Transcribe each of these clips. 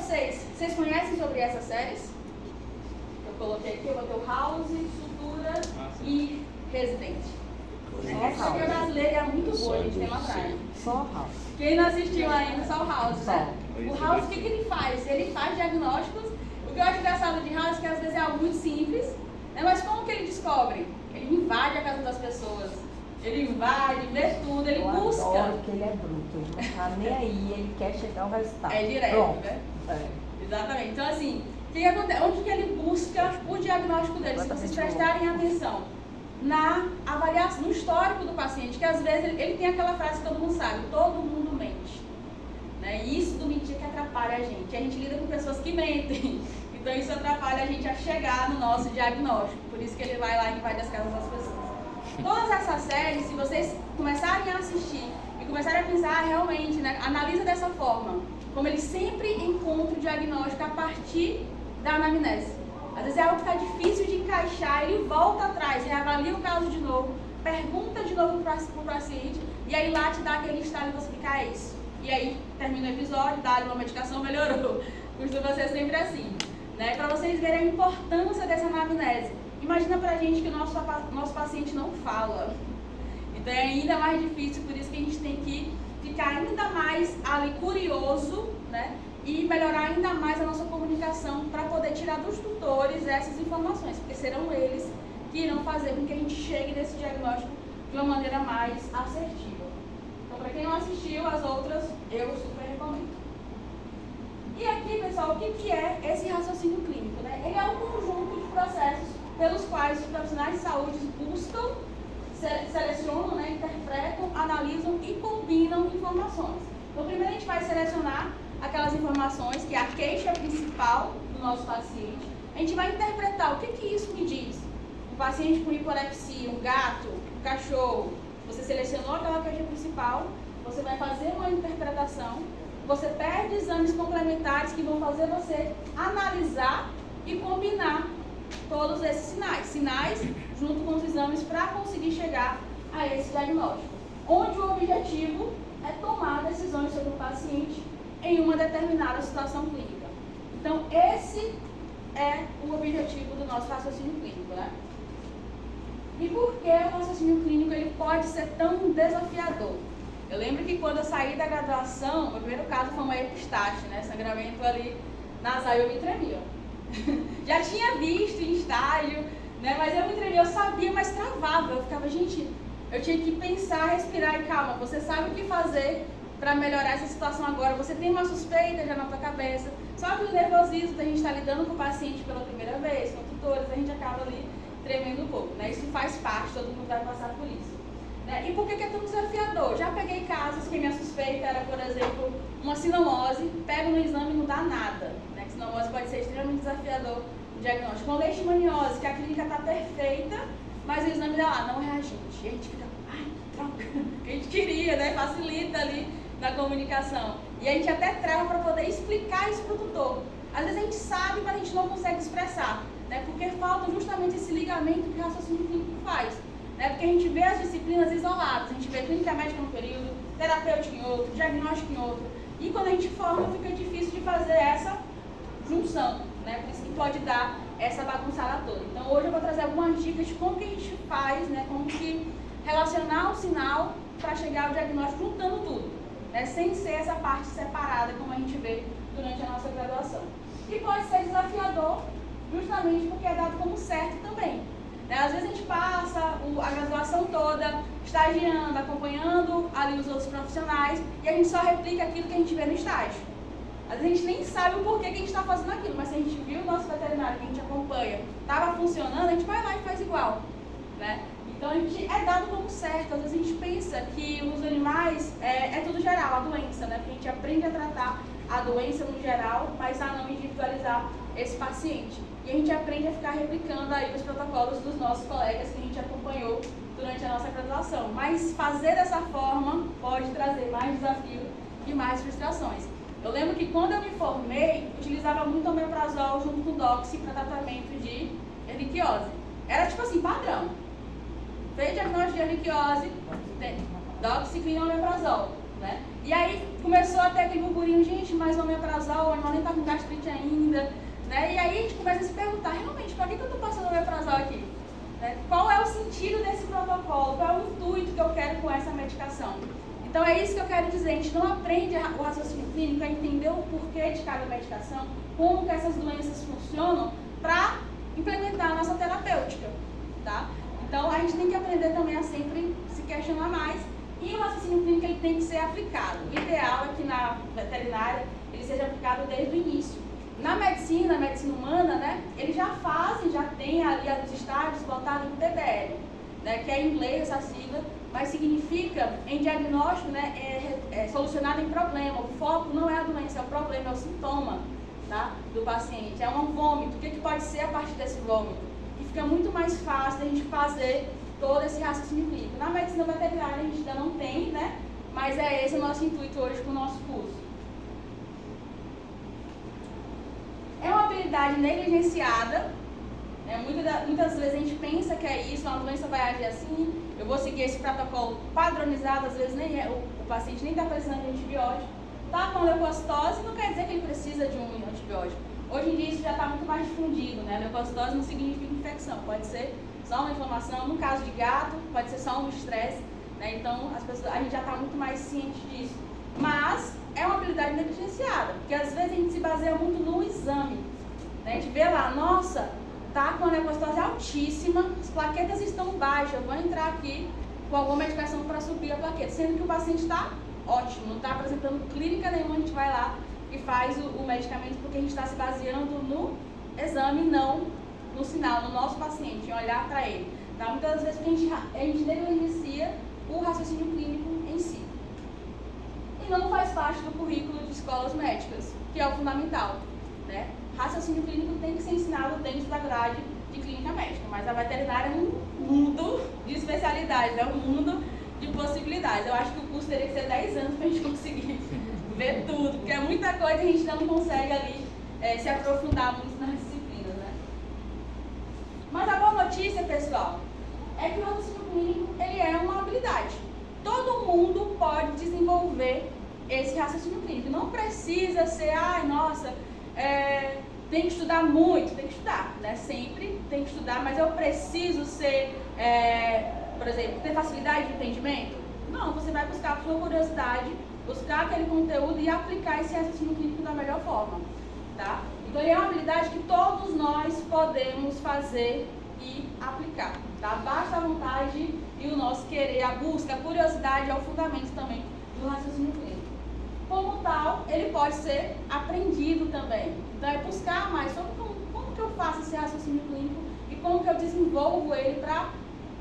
vocês conhecem sobre essas séries? Eu coloquei aqui, eu botei o House, Sutura e Resident. Essa aqui é brasileira e é muito boa, a gente tem uma atrás. Só House. Quem não assistiu ainda, só o House, né? O House, o que ele faz? Ele faz diagnósticos. O que eu acho engraçado de House é que às vezes é algo muito simples, né? Mas como que ele descobre? Ele invade a casa das pessoas. Ele invade, vê tudo, ele busca. Eu adoro que ele é bruto, ele não tá nem aí, ele quer chegar ao resultado. É direto, pronto, né? É. Exatamente. Então, assim, o que acontece? Onde que ele busca o diagnóstico dele? Se vocês prestarem atenção na avaliação, no histórico do paciente, que às vezes ele tem aquela frase que todo mundo sabe, todo mundo mente. Né? E isso do mentir que atrapalha a gente. A gente lida com pessoas que mentem. Então isso atrapalha a gente a chegar no nosso diagnóstico. Por isso que ele vai lá e invade as casas das pessoas. Todas essas séries, se vocês começarem a assistir e começarem a pensar realmente, né, analisa dessa forma, como ele sempre encontra o diagnóstico a partir da anamnese. Às vezes é algo que está difícil de encaixar, ele volta atrás, reavalia o caso de novo, pergunta de novo para o paciente, e aí lá te dá aquele estalo e você fica, é isso. E aí termina o episódio, dá-lhe uma medicação, melhorou. Costuma ser sempre assim. Né? Para vocês verem a importância dessa anamnese. Imagina pra gente que o nosso paciente não fala. Então é ainda mais difícil, por isso que a gente tem que ficar ainda mais ali curioso, né? E melhorar ainda mais a nossa comunicação para poder tirar dos tutores essas informações, porque serão eles que irão fazer com que a gente chegue nesse diagnóstico de uma maneira mais assertiva. Então, para quem não assistiu as outras, eu super recomendo. E aqui, pessoal, o que é esse raciocínio clínico? Né? Ele é um conjunto de processos pelos quais os profissionais de saúde buscam, selecionam, né, interpretam, analisam e combinam informações. Então, primeiro a gente vai selecionar aquelas informações que é a queixa principal do nosso paciente. A gente vai interpretar o que isso me diz. Um paciente com hiporexia, um gato, um cachorro. Você selecionou aquela queixa principal, você vai fazer uma interpretação, você pede exames complementares que vão fazer você analisar e combinar todos esses sinais junto com os exames para conseguir chegar a esse diagnóstico, onde o objetivo é tomar decisões sobre o paciente em uma determinada situação clínica. Então, esse é o objetivo do nosso raciocínio clínico, né? E por que o raciocínio clínico ele pode ser tão desafiador? Eu lembro que quando eu saí da graduação, meu primeiro caso foi uma epistaxe, né? Sangramento ali nasal, eu me tremia. Já tinha visto em estágio, né? Mas eu me tremia, eu sabia, mas travava. Eu ficava, gente, eu tinha que pensar, respirar e calma. Você sabe o que fazer para melhorar essa situação agora. Você tem uma suspeita já na tua cabeça. Só que o nervosismo da gente estar lidando com o paciente pela primeira vez, com tutores, a gente acaba ali tremendo um pouco, né? Isso faz parte, todo mundo vai passar por isso. Né? E por que é tão desafiador? Já peguei casos que minha suspeita era, por exemplo, uma sinomose, pego no exame e não dá nada. Né? Que sinomose pode ser extremamente desafiador no diagnóstico. Uma leishmaniose, que a clínica está perfeita, mas o exame dá lá, não é reagente. E a gente fica, ai, troca. A gente queria, né? Facilita ali na comunicação. E a gente até trava para poder explicar isso para o tutor. Às vezes a gente sabe, mas a gente não consegue expressar. Né? Porque falta justamente esse ligamento que o raciocínio clínico faz. Né? Porque a gente vê as disciplinas isoladas, a gente vê clínica médica num período, terapêutica em outro, diagnóstico em outro. E quando a gente forma, fica difícil de fazer essa junção. Né? Por isso que pode dar essa bagunçada toda. Então hoje eu vou trazer algumas dicas de como que a gente faz, né? Como que relacionar o sinal para chegar ao diagnóstico juntando tudo. Né? Sem ser essa parte separada, como a gente vê durante a nossa graduação. E pode ser desafiador, justamente porque é dado como certo também. Né? Às vezes a gente passa a graduação toda estagiando, acompanhando ali os outros profissionais e a gente só replica aquilo que a gente vê no estágio. Às vezes a gente nem sabe o porquê que a gente está fazendo aquilo, mas se a gente viu o nosso veterinário que a gente acompanha, estava funcionando, a gente vai lá e faz igual. Né? Então a gente é dado como certo. Às vezes a gente pensa que os animais é tudo geral, a doença, né? Porque a gente aprende a tratar a doença no geral, mas a não individualizar esse paciente. E a gente aprende a ficar replicando aí os protocolos dos nossos colegas que a gente acompanhou durante a nossa graduação. Mas fazer dessa forma pode trazer mais desafio e mais frustrações. Eu lembro que quando eu me formei, utilizava muito omeprazol junto com doxy para tratamento de erliquiose. Era tipo assim, padrão. Fez diagnóstico de erliquiose, doxiciclina omeprazol. né? E aí começou a ter aquele burburinho, gente, mas o homem atrasou, o irmão nem está com gastrite ainda, né? E aí a gente começa a se perguntar, realmente, para que eu estou passando o omeprazol aqui? Né? Qual é o sentido desse protocolo? Qual é o intuito que eu quero com essa medicação? Então é isso que eu quero dizer, a gente não aprende o raciocínio clínico, a entender o porquê de cada medicação, como que essas doenças funcionam para implementar a nossa terapêutica, tá? Então a gente tem que aprender também a sempre se questionar mais e o raciocínio clínico ele tem que ser aplicado. O ideal é que na veterinária ele seja aplicado desde o início. Na medicina humana, né, eles já tem ali os estágios voltados no TBL, né, que é em inglês essa sigla, mas significa em diagnóstico, né, solucionado em problema. O foco não é a doença, é o problema, é o sintoma, tá, do paciente. É um vômito, o que pode ser a partir desse vômito? E fica muito mais fácil a gente fazer todo esse raciocínio clínico. Na medicina veterinária a gente ainda não tem, né, mas é esse o nosso intuito hoje com o nosso curso. É uma habilidade negligenciada, né? Muitas vezes a gente pensa que é isso, uma doença vai agir assim, eu vou seguir esse protocolo padronizado, às vezes nem é, o paciente nem está precisando de antibiótico, está com leucocitose, não quer dizer que ele precisa de um antibiótico. Hoje em dia isso já está muito mais difundido, né? Leucocitose não significa infecção, pode ser só uma inflamação, no caso de gato, pode ser só um estresse, né? Então a gente já está muito mais ciente disso. Mas é uma habilidade negligenciada, porque às vezes a gente se baseia muito no exame, né? A gente vê lá, nossa, tá com a leucocitose altíssima, as plaquetas estão baixas, eu vou entrar aqui com alguma medicação para subir a plaqueta, sendo que o paciente está ótimo, não está apresentando clínica nenhuma, a gente vai lá e faz o medicamento porque a gente está se baseando no exame, não no sinal, no nosso paciente, em olhar para ele. Tá? Muitas vezes a gente negligencia o raciocínio clínico em si. E não faz parte do currículo de escolas médicas, que é o fundamental, né? Raciocínio clínico tem que ser ensinado dentro da grade de clínica médica, mas a veterinária é um mundo de especialidades, é um mundo de possibilidades. Eu acho que o curso teria que ser 10 anos para a gente conseguir ver tudo, porque é muita coisa e a gente não consegue ali se aprofundar muito nas disciplinas, né? Mas a boa notícia, pessoal, é que o raciocínio clínico ele é uma habilidade. Todo mundo pode desenvolver esse raciocínio clínico. Não precisa ser, nossa, tem que estudar muito, tem que estudar, né? Sempre tem que estudar, mas eu preciso ser, por exemplo, ter facilidade de entendimento? Não, você vai buscar a sua curiosidade, buscar aquele conteúdo e aplicar esse raciocínio clínico da melhor forma, tá? Então, é uma habilidade que todos nós podemos fazer e aplicar, tá? Basta a vontade e o nosso querer, a busca, a curiosidade é o fundamento também do raciocínio clínico. Como tal, ele pode ser aprendido também. Então, é buscar mais sobre como que eu faço esse raciocínio clínico e como que eu desenvolvo ele para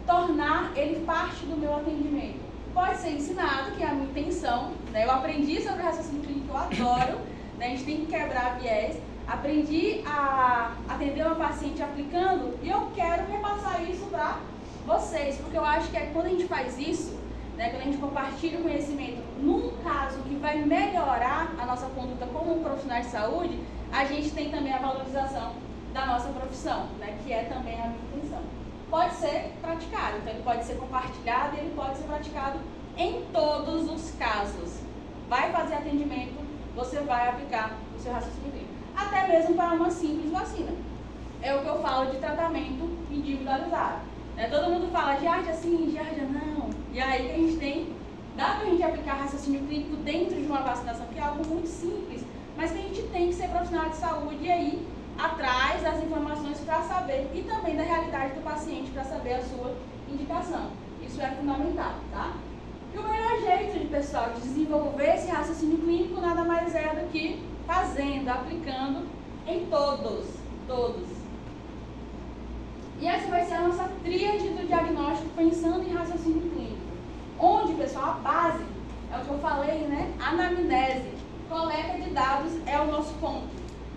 tornar ele parte do meu atendimento. Pode ser ensinado, que é a minha intenção, né? Eu aprendi sobre raciocínio clínico, eu adoro, né? A gente tem que quebrar viés. Aprendi a atender uma paciente aplicando e eu quero repassar isso para vocês, porque eu acho que quando a gente faz isso, né, quando a gente compartilha o conhecimento num caso que vai melhorar a nossa conduta como profissional de saúde, a gente tem também a valorização da nossa profissão, né, que é também a minha intenção. Pode ser praticado, então ele pode ser compartilhado e ele pode ser praticado em todos os casos. Vai fazer atendimento, você vai aplicar o seu raciocínio clínico. Até mesmo para uma simples vacina. É o que eu falo de tratamento individualizado. Né? Todo mundo fala giardia sim, giardia não. E aí que a gente tem, dá para a gente aplicar raciocínio clínico dentro de uma vacinação, que é algo muito simples, mas que a gente tem que ser profissional de saúde e aí atrás das informações para saber e também da realidade do paciente para saber a sua indicação. Isso é fundamental, tá? E o melhor jeito, pessoal, de desenvolver esse raciocínio clínico nada mais é do que fazendo, aplicando em todos. E essa vai ser a nossa tríade do diagnóstico pensando em raciocínio clínico. Onde, pessoal, a base é o que eu falei, né? Anamnese, coleta de dados é o nosso ponto.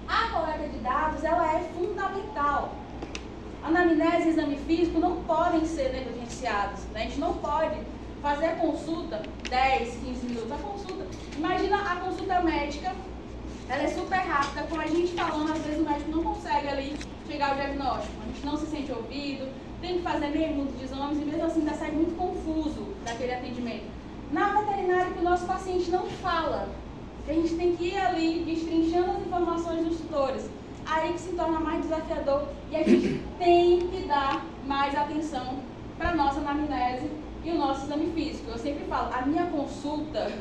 A coleta de dados, ela é fundamental. Anamnese e exame físico não podem ser negligenciados, né? A gente não pode fazer a consulta 10, 15 minutos. A consulta, imagina a consulta médica, ela é super rápida, com a gente falando, às vezes o médico não consegue ali chegar ao diagnóstico, a gente não se sente ouvido, tem que fazer meio mundo de exames e mesmo assim ainda sai muito confuso daquele atendimento. Na veterinária que o nosso paciente não fala, que a gente tem que ir ali destrinchando as informações dos tutores, aí que se torna mais desafiador e a gente tem que dar mais atenção para a nossa anamnese e o nosso exame físico. Eu sempre falo, a minha consulta,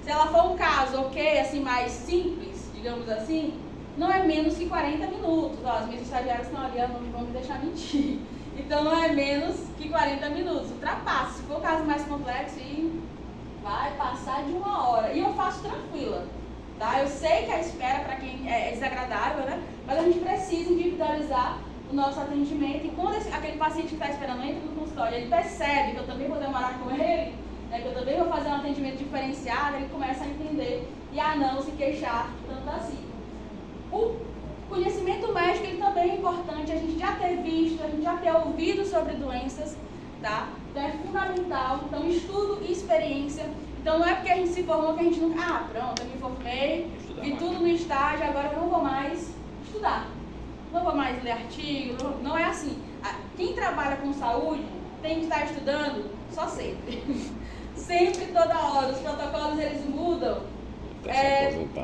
se ela for um caso, ok, assim, mais simples, digamos assim, não é menos que 40 minutos. Ó, as minhas estagiárias estão ali, não vão me deixar mentir. Então não é menos que 40 minutos. Ultrapassa. Se for um caso mais complexo, vai passar de 1 hora. E eu faço tranquila. Tá? Eu sei que a espera para quem é desagradável, né? Mas a gente precisa individualizar o nosso atendimento. E quando aquele paciente que está esperando entra no consultório, ele percebe que eu também vou demorar com ele, né, que eu também vou fazer um atendimento diferenciado, ele começa a entender e a não se queixar tanto assim. O conhecimento médico ele também é importante, a gente já ter visto, a gente já ter ouvido sobre doenças, tá? Então é fundamental, então estudo e experiência. Então não é porque a gente se formou que a gente não... pronto, eu me formei, vi tudo no estágio, agora eu não vou mais estudar. Não vou mais ler artigo, não é assim. Quem trabalha com saúde tem que estar estudando só sempre. Sempre, toda hora. Os protocolos eles mudam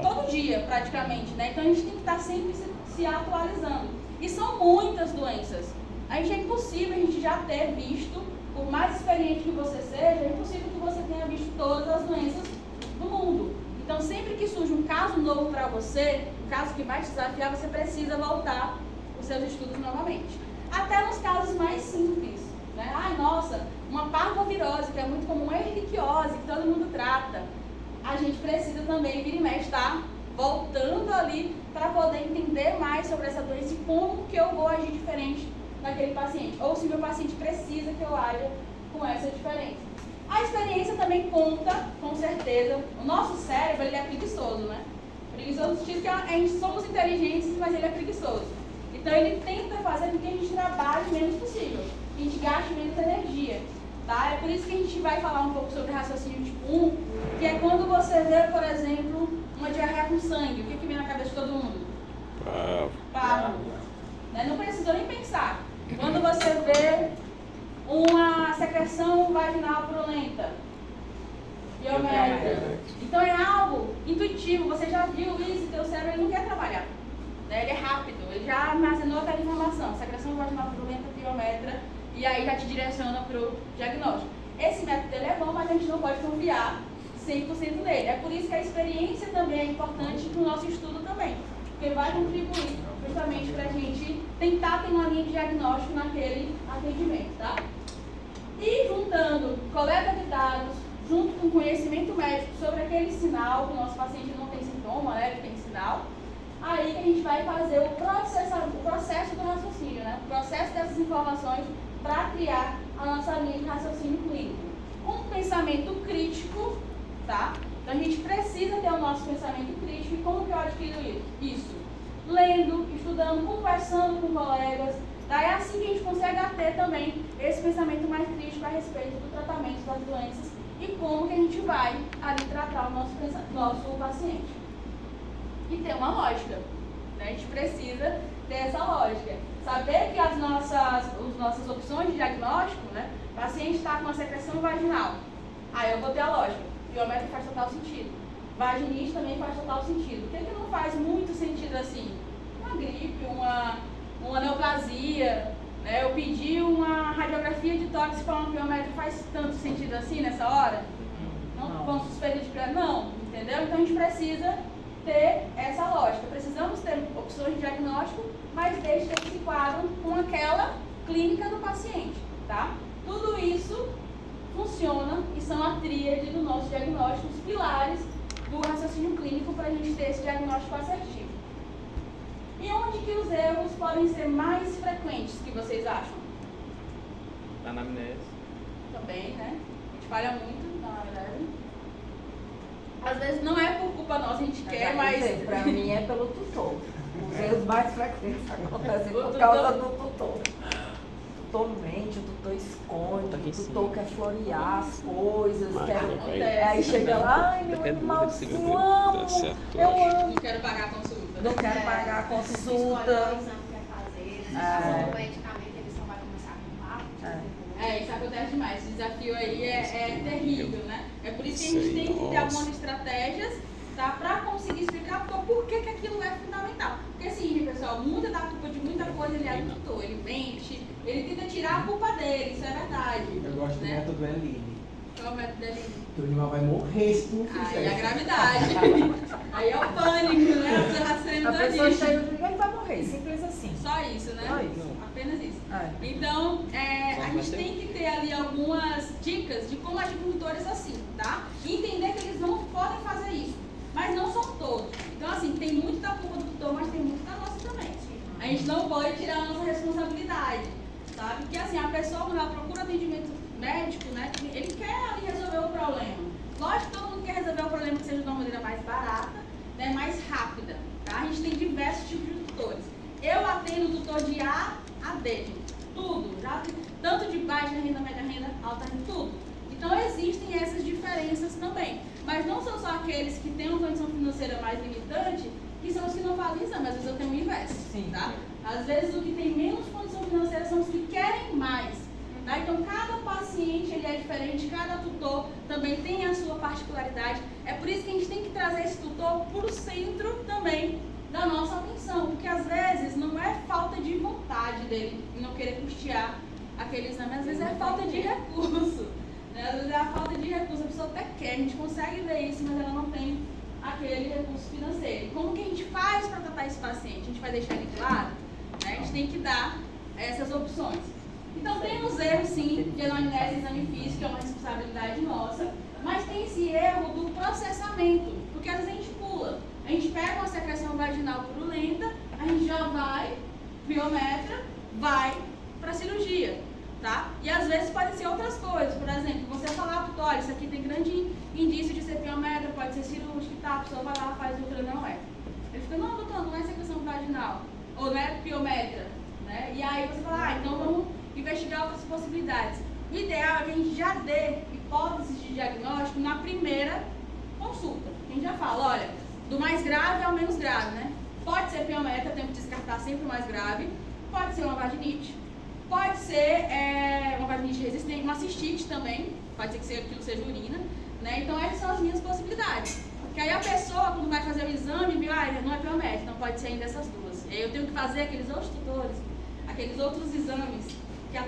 todo dia praticamente, né? Então a gente tem que estar sempre se atualizando. E são muitas doenças. A gente é impossível a gente já ter visto, por mais experiente que você seja, é impossível que você tenha visto todas as doenças do mundo. Então sempre que surge um caso novo para você, um caso que vai te desafiar, você precisa voltar os seus estudos novamente. Até nos casos mais simples, né? Nossa, uma parvovirose, que é muito comum, uma erliquiose, que todo mundo trata. A gente precisa também, vira e mexe, estar voltando ali para poder entender mais sobre essa doença e como que eu vou agir diferente naquele paciente. Ou se meu paciente precisa que eu haja com essa diferença. A experiência também conta, com certeza. O nosso cérebro, ele é preguiçoso, né? Preguiçoso no sentido que a gente somos inteligentes, mas ele é preguiçoso. Então ele tenta fazer com que a gente trabalhe o menos possível, que a gente gaste menos energia. Tá? É por isso que a gente vai falar um pouco sobre raciocínio tipo 1, que é quando você vê, por exemplo, uma diarreia com sangue. O que vem na cabeça de todo mundo? Parvo. Né? Não precisou nem pensar. Quando você vê uma secreção vaginal purulenta, biométrica. Então é algo intuitivo, você já viu isso, teu cérebro ele não quer trabalhar. Né? Ele é rápido, ele já armazenou aquela informação, secreção vaginal purulenta, biométrica, e aí já te direciona para o diagnóstico. Esse método ele é bom, mas a gente não pode confiar 100% nele. É por isso que a experiência também é importante no nosso estudo também, porque vai contribuir justamente para a gente tentar ter uma linha de diagnóstico naquele atendimento, tá? E juntando coleta de dados, junto com conhecimento médico sobre aquele sinal, que o nosso paciente não tem sintoma, né, ele tem sinal, aí que a gente vai fazer o processo do raciocínio, né, o processo dessas informações para criar a nossa linha de raciocínio clínico. Com pensamento crítico, tá? Então a gente precisa ter o nosso pensamento crítico. E como que eu adquiro isso? Lendo, estudando, conversando com colegas. Daí é assim que a gente consegue ter também esse pensamento mais crítico a respeito do tratamento das doenças e como que a gente vai ali tratar o nosso paciente. E ter uma lógica, né? A gente precisa ter essa lógica. Saber que as nossas opções de diagnóstico, né? O paciente está com uma secreção vaginal. Aí eu vou ter a lógica. Biométrico faz total sentido. Vaginite também faz total sentido. O que não faz muito sentido assim? Uma gripe, uma neoplasia, né? Eu pedi uma radiografia de tórax para uma biométrica, faz tanto sentido assim nessa hora? Não vão suspender de criar? Não, entendeu? Então a gente precisa ter essa lógica. Precisamos ter opções de diagnóstico, mas desde que se quadram com aquela clínica do paciente, tá? Tudo isso funciona e são a tríade do nosso diagnóstico, os pilares do raciocínio clínico para a gente ter esse diagnóstico assertivo. E onde que os erros podem ser mais frequentes, que vocês acham? Na anamnese. Também, né? A gente falha muito, na verdade. Às vezes não é por culpa nossa, a gente quer, mas... Para mim é pelo tutor. Os erros mais frequentes acontecem por causa do tutor. O tutor mente, o tutor esconde, o tutor quer florear as coisas, aí chega lá, ai meu irmãozinho, amo, eu amo. Não quero pagar a consulta. Não quero pagar a consulta. O exame quer fazer, o medicamento eles só vai começar a comprar. Isso acontece demais. Esse desafio aí é terrível, né? É por isso que a gente tem que ter algumas estratégias, tá? Para conseguir explicar por que aquilo é fundamental. Porque assim, pessoal, muita da culpa de muita coisa ele é do tutor, ele mente, ele tenta tirar a culpa dele, isso é verdade. Eu gosto do método Eline. Qual é o método dele? Que o animal vai morrer se tu não fizer. Aí é a gravidade. Aí é o pânico, né? A pessoa sendo A pessoa disso. chega e diz, ele vai morrer, simples assim. Só isso, né? Só isso. Apenas isso. É. Então, a gente tem que ter ali algumas dicas de como agir com tutores assim, tá? E entender que eles não podem fazer isso. Mas não são todos. Então, assim, tem muito da culpa do tutor, mas tem muito da nossa também. A gente não pode tirar a nossa responsabilidade, sabe? Porque, assim, a pessoa, quando ela procura atendimento médico, né, ele quer ali resolver o problema. Lógico que todo mundo quer resolver o problema que seja de uma maneira mais barata, né, mais rápida, tá? A gente tem diversos tipos de tutores. Eu atendo tutor de A a D, gente. Tudo. Já, tanto de baixa renda, média renda, alta renda, tudo. Então, existem essas diferenças também. Mas não são só aqueles que têm uma condição financeira mais limitante que são os que não fazem exame. Às vezes eu tenho o inverso, tá? Às vezes o que tem menos condição financeira são os que querem mais. Tá? Então, cada paciente ele é diferente, cada tutor também tem a sua particularidade. É por isso que a gente tem que trazer esse tutor para o centro também da nossa atenção. Porque às vezes não é falta de vontade dele em não querer custear aquele exame, às vezes é falta de recurso. Às vezes é a falta de recurso, a pessoa até quer, a gente consegue ver isso, mas ela não tem aquele recurso financeiro. Como que a gente faz para tratar esse paciente? A gente vai deixar ele de lado? Né? A gente tem que dar essas opções. Então tem os erros sim, de anamnese e exame físico, que é uma responsabilidade nossa, mas tem esse erro do processamento, porque às vezes a gente pula. A gente pega uma secreção vaginal purulenta, a gente já vai, biometra, vai para a cirurgia. Tá? E às vezes pode ser outras coisas, por exemplo, você falar, olha, isso aqui tem grande indício de ser piometra, pode ser cirúrgico, tá? A pessoa vai lá, faz ultra, não é. Ele fica, não, doutor, não é secreção vaginal, ou não é piometra, né? E aí você fala, então vamos investigar outras possibilidades. O ideal é que a gente já dê hipóteses de diagnóstico na primeira consulta. A gente já fala, olha, do mais grave ao menos grave, né? Pode ser piometra, tem que descartar sempre o mais grave, pode ser uma vaginite. Pode ser uma vaginite resistente, uma cistite também, pode ser que aquilo seja urina, né? Então essas são as minhas possibilidades. Porque aí a pessoa, quando vai fazer o exame, viu, não é piométrica, então pode ser ainda dessas duas. E aí eu tenho que fazer aqueles outros tutores, aqueles outros exames que a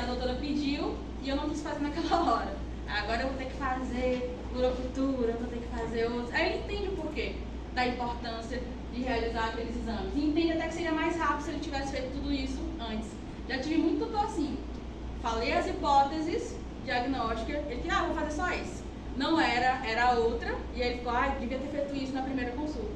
doutora pediu e eu não quis fazer naquela hora. Agora eu vou ter que fazer urocultura, eu vou ter que fazer outros. Aí ele entende o porquê da importância de realizar aqueles exames. E entende até que seria mais rápido se ele tivesse feito tudo isso antes. Já tive muito tutor assim. Falei as hipóteses diagnósticas, ele disse, vou fazer só esse. Não era outra, e ele ficou, devia ter feito isso na primeira consulta.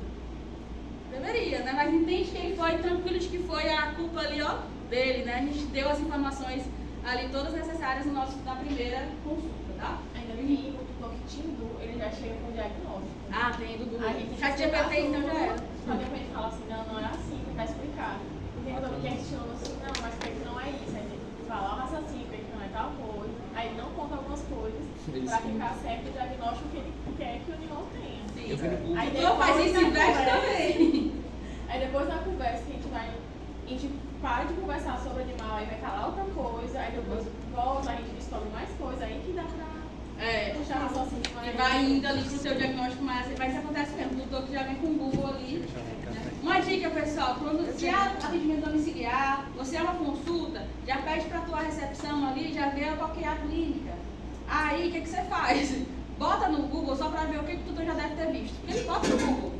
Deveria, né? Mas entende que ele foi tranquilo de que foi a culpa ali, dele, né? A gente deu as informações ali todas necessárias na primeira consulta, tá? Ainda bem o tutor que tinha o Du, ele já chega com o diagnóstico. Tem do A gente Google. tem Já que tinha explicar PT, então já tudo. era. Só depois ele fala assim, não é assim, tá explicado. Porque quando ele questiona assim, não, mas por que não é isso? Aí tem que falar o raciocínio, por que não é tal coisa. Aí ele não conta algumas coisas pra ficar certo o diagnóstico que ele quer que o animal tenha. Sim. Eu vi no Google. Aí Então faz isso e veste também. Aí depois da conversa que a gente para de conversar sobre o animal, aí vai falar outra coisa, aí depois volta, a gente descobre mais coisa, aí que dá pra puxar a raciocínio. E vai indo ali pro seu diagnóstico, mas isso acontece mesmo. O doutor que já vem com o Google ali. Né? Uma dica, pessoal, se é atendimento domiciliar, você é uma consulta, já pede pra tua recepção ali, já vê qual que é a clínica. Aí, o que você faz? Bota no Google só pra ver o que o tutor já deve ter visto. Porque ele bota no Google,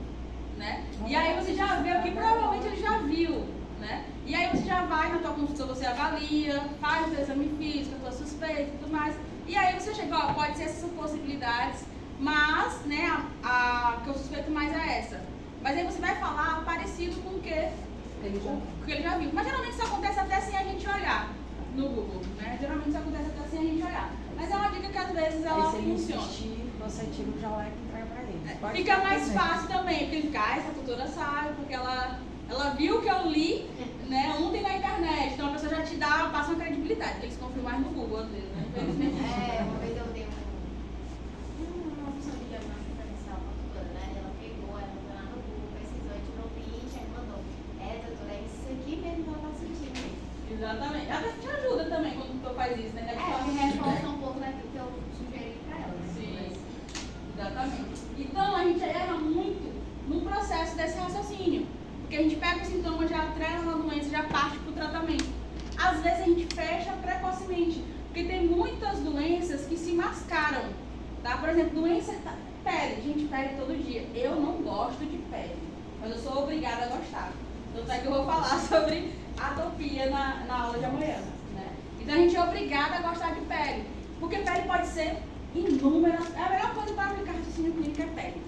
né? E aí você já vê o que provavelmente ele já viu, né? E aí você já vai na tua consulta, você avalia, faz o teu exame físico, a tua suspeita e tudo mais. E aí você chega, pode ser essas possibilidades, mas, né, a que eu suspeito mais é essa. Mas aí você vai falar parecido com o que ele já viu. Mas geralmente isso acontece até sem a gente olhar no Google, né? Geralmente isso acontece até sem a gente olhar. Mas é uma dica que às vezes ela funciona. Você tira o jaleco e entrega pra ele. Fica mais fácil também, porque ele fica, essa tutora sabe, porque ela viu que eu li, né, ontem na internet. Então a pessoa já te passa uma credibilidade, porque eles confirmam mais no Google às vezes, né? Infelizmente. Uma vez eu dei uma opção de diagnóstico diferencial para a tutora, né? Ela pegou, ela foi lá no Google, pesquisou, tirou print, aí mandou. Doutora, é isso aqui mesmo que ela tá sentindo. Exatamente. Até te ajuda também quando tu faz isso, né? Me reforça um pouco daquilo que eu sugeri para ela. Né? Sim. Porque a gente pega o sintoma, já atrela na doença, já parte para o tratamento. Às vezes a gente fecha precocemente, porque tem muitas doenças que se mascaram, tá? Por exemplo, doença pele, gente, pele todo dia. Eu não gosto de pele, mas eu sou obrigada a gostar. Tanto é que eu vou falar sobre atopia na aula de amanhã, né? Então a gente é obrigada a gostar de pele, porque pele pode ser inúmeras, é a melhor coisa para aplicar raciocínio clínico é pele,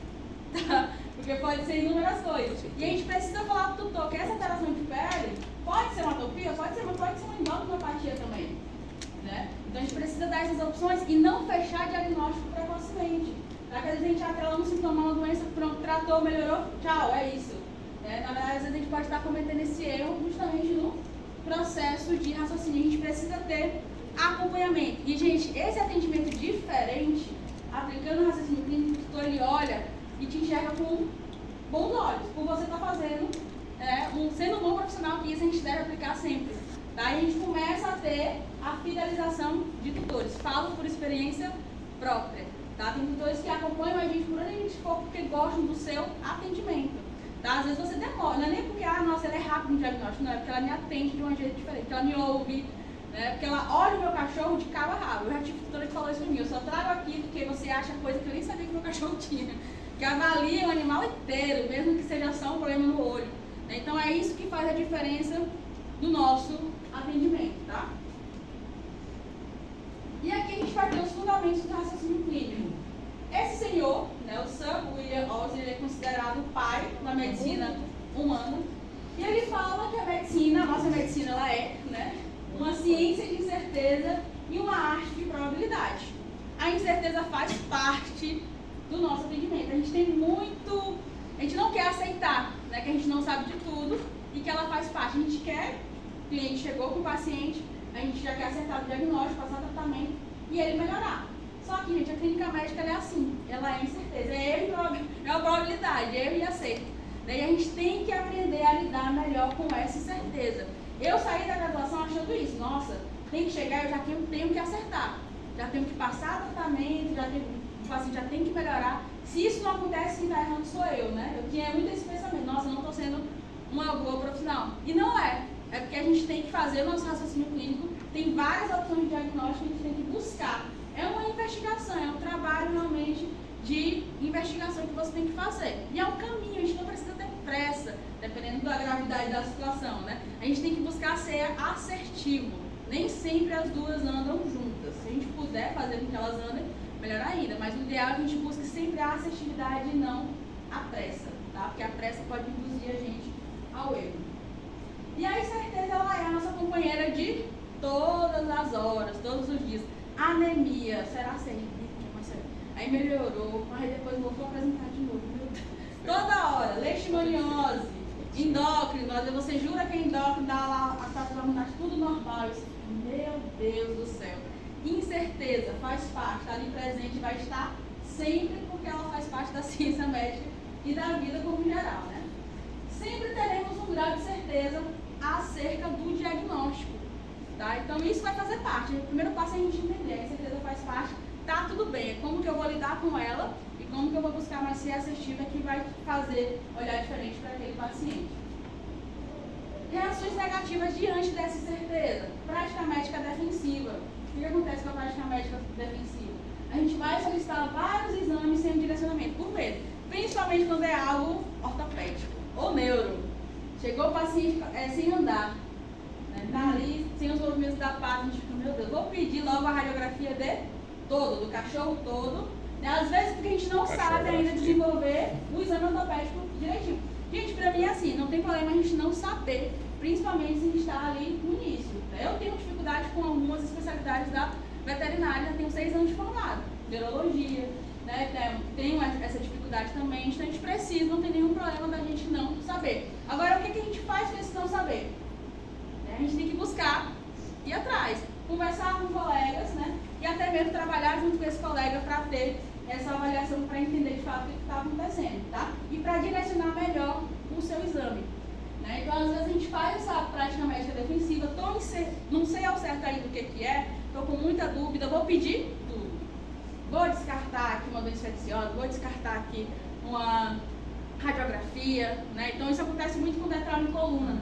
tá? Porque pode ser inúmeras coisas. E a gente precisa falar para o tutor que essa alteração de pele pode ser uma atopia, pode ser, mas pode ser uma endocrinopatias também, né? Então a gente precisa dar essas opções e não fechar diagnóstico precocemente. Às vezes a gente atrela um sintoma, uma doença, pronto, tratou, melhorou, tchau, é isso. Né? Na verdade, às vezes a gente pode estar cometendo esse erro justamente no processo de raciocínio. A gente precisa ter acompanhamento. E, gente, esse atendimento diferente, aplicando o raciocínio clínico, o tutor, ele olha e te enxerga com bons olhos, por você estar fazendo, sendo um bom profissional, que isso a gente deve aplicar sempre. Tá? E a gente começa a ter a fidelização de tutores. Falo por experiência própria. Tá? Tem tutores que acompanham a gente por onde a gente for, porque gostam do seu atendimento. Tá? Às vezes você demora, não é nem porque, nossa, ela é rápida no diagnóstico, não, é porque ela me atende de um jeito diferente, porque ela me ouve, né? Porque ela olha o meu cachorro de cabo a rabo. Eu já tive tutora que falou isso pra mim, eu só trago aqui porque você acha coisa que eu nem sabia que meu cachorro tinha. Que avalia o animal inteiro, mesmo que seja só um problema no olho. Né? Então é isso que faz a diferença do nosso atendimento, tá? E aqui a gente vai ter os fundamentos do raciocínio clínico. Esse senhor, né, o Sir William Owsley, ele é considerado o pai da medicina humana. E ele fala que a medicina, a nossa medicina, ela é, né, uma ciência de incerteza e uma arte de probabilidade. A incerteza faz parte do nosso atendimento. A gente tem muito... A gente não quer aceitar, né, que a gente não sabe de tudo e que ela faz parte. A gente quer... O cliente chegou com o paciente, a gente já quer acertar o diagnóstico, passar o tratamento e ele melhorar. Só que, gente, a clínica médica ela é assim, ela é incerteza, é uma probabilidade, é erro e acerto. Daí a gente tem que aprender a lidar melhor com essa incerteza. Eu saí da graduação achando isso, nossa, tem que chegar, eu já tenho que acertar, já tenho que passar tratamento, o paciente já tem que melhorar. Se isso não acontece, quem está errando sou eu, né? Eu tinha muito esse pensamento, nossa, eu não estou sendo uma boa profissional. E não é. É porque a gente tem que fazer o nosso raciocínio clínico, tem várias opções de diagnóstico que a gente tem que buscar. É uma investigação, é um trabalho realmente de investigação que você tem que fazer. E é um caminho, a gente não precisa ter pressa, dependendo da gravidade da situação, né? A gente tem que buscar ser assertivo. Nem sempre as duas andam juntas. Se a gente puder fazer com que elas andem, melhor ainda. Mas o ideal é que a gente busque sempre a assertividade e não a pressa, tá? Porque a pressa pode induzir a gente ao erro. E a incerteza, ela é a nossa companheira de todas as horas, todos os dias. Anemia, será assim? Aí melhorou, mas depois voltou a apresentar de novo. Toda hora, leishmaniose, endócrino, você jura que é endócrino, dá lá as taxas hormonais tudo normal. Meu Deus do céu. Incerteza faz parte, está ali presente, vai estar sempre porque ela faz parte da ciência médica e da vida como geral, né? Sempre teremos um grau de certeza acerca do diagnóstico, tá? Então isso vai fazer parte. O primeiro passo é a gente entender, a incerteza faz parte, tá tudo bem, é como que eu vou lidar com ela e como que eu vou buscar mais ser assertiva que vai fazer olhar diferente para aquele paciente. Reações negativas diante dessa incerteza. Prática médica defensiva. O que acontece com a prática médica defensiva? A gente vai solicitar vários exames sem direcionamento, por medo, principalmente quando é algo ortopédico ou neuro. Chegou o paciente sem andar, né? Tá ali, sem os movimentos da pata, a gente fica, meu Deus, vou pedir logo a radiografia do cachorro todo, né? Às vezes porque a gente não sabe ainda desenvolver o exame ortopédico direitinho. Gente, pra mim é assim, não tem problema a gente não saber, principalmente se a gente está ali no início. Né? Eu tenho dificuldade com algumas especialidades da veterinária, tenho 6 anos de formado, neurologia, né? Tenho essa dificuldade também, então a gente precisa, não tem nenhum problema da gente não saber. Agora, o que a gente faz com esse não saber? A gente tem que buscar, ir atrás, conversar com colegas, né? E até mesmo trabalhar junto com esse colega para ter essa avaliação, para entender de fato o que está acontecendo, tá? E para direcionar melhor o seu exame. Né? Então, às vezes a gente faz essa prática médica defensiva, não sei ao certo ainda o que é, estou com muita dúvida, vou pedir tudo. Vou descartar aqui uma doença infecciosa, vou descartar aqui radiografia, né? Então isso acontece muito com trauma em coluna.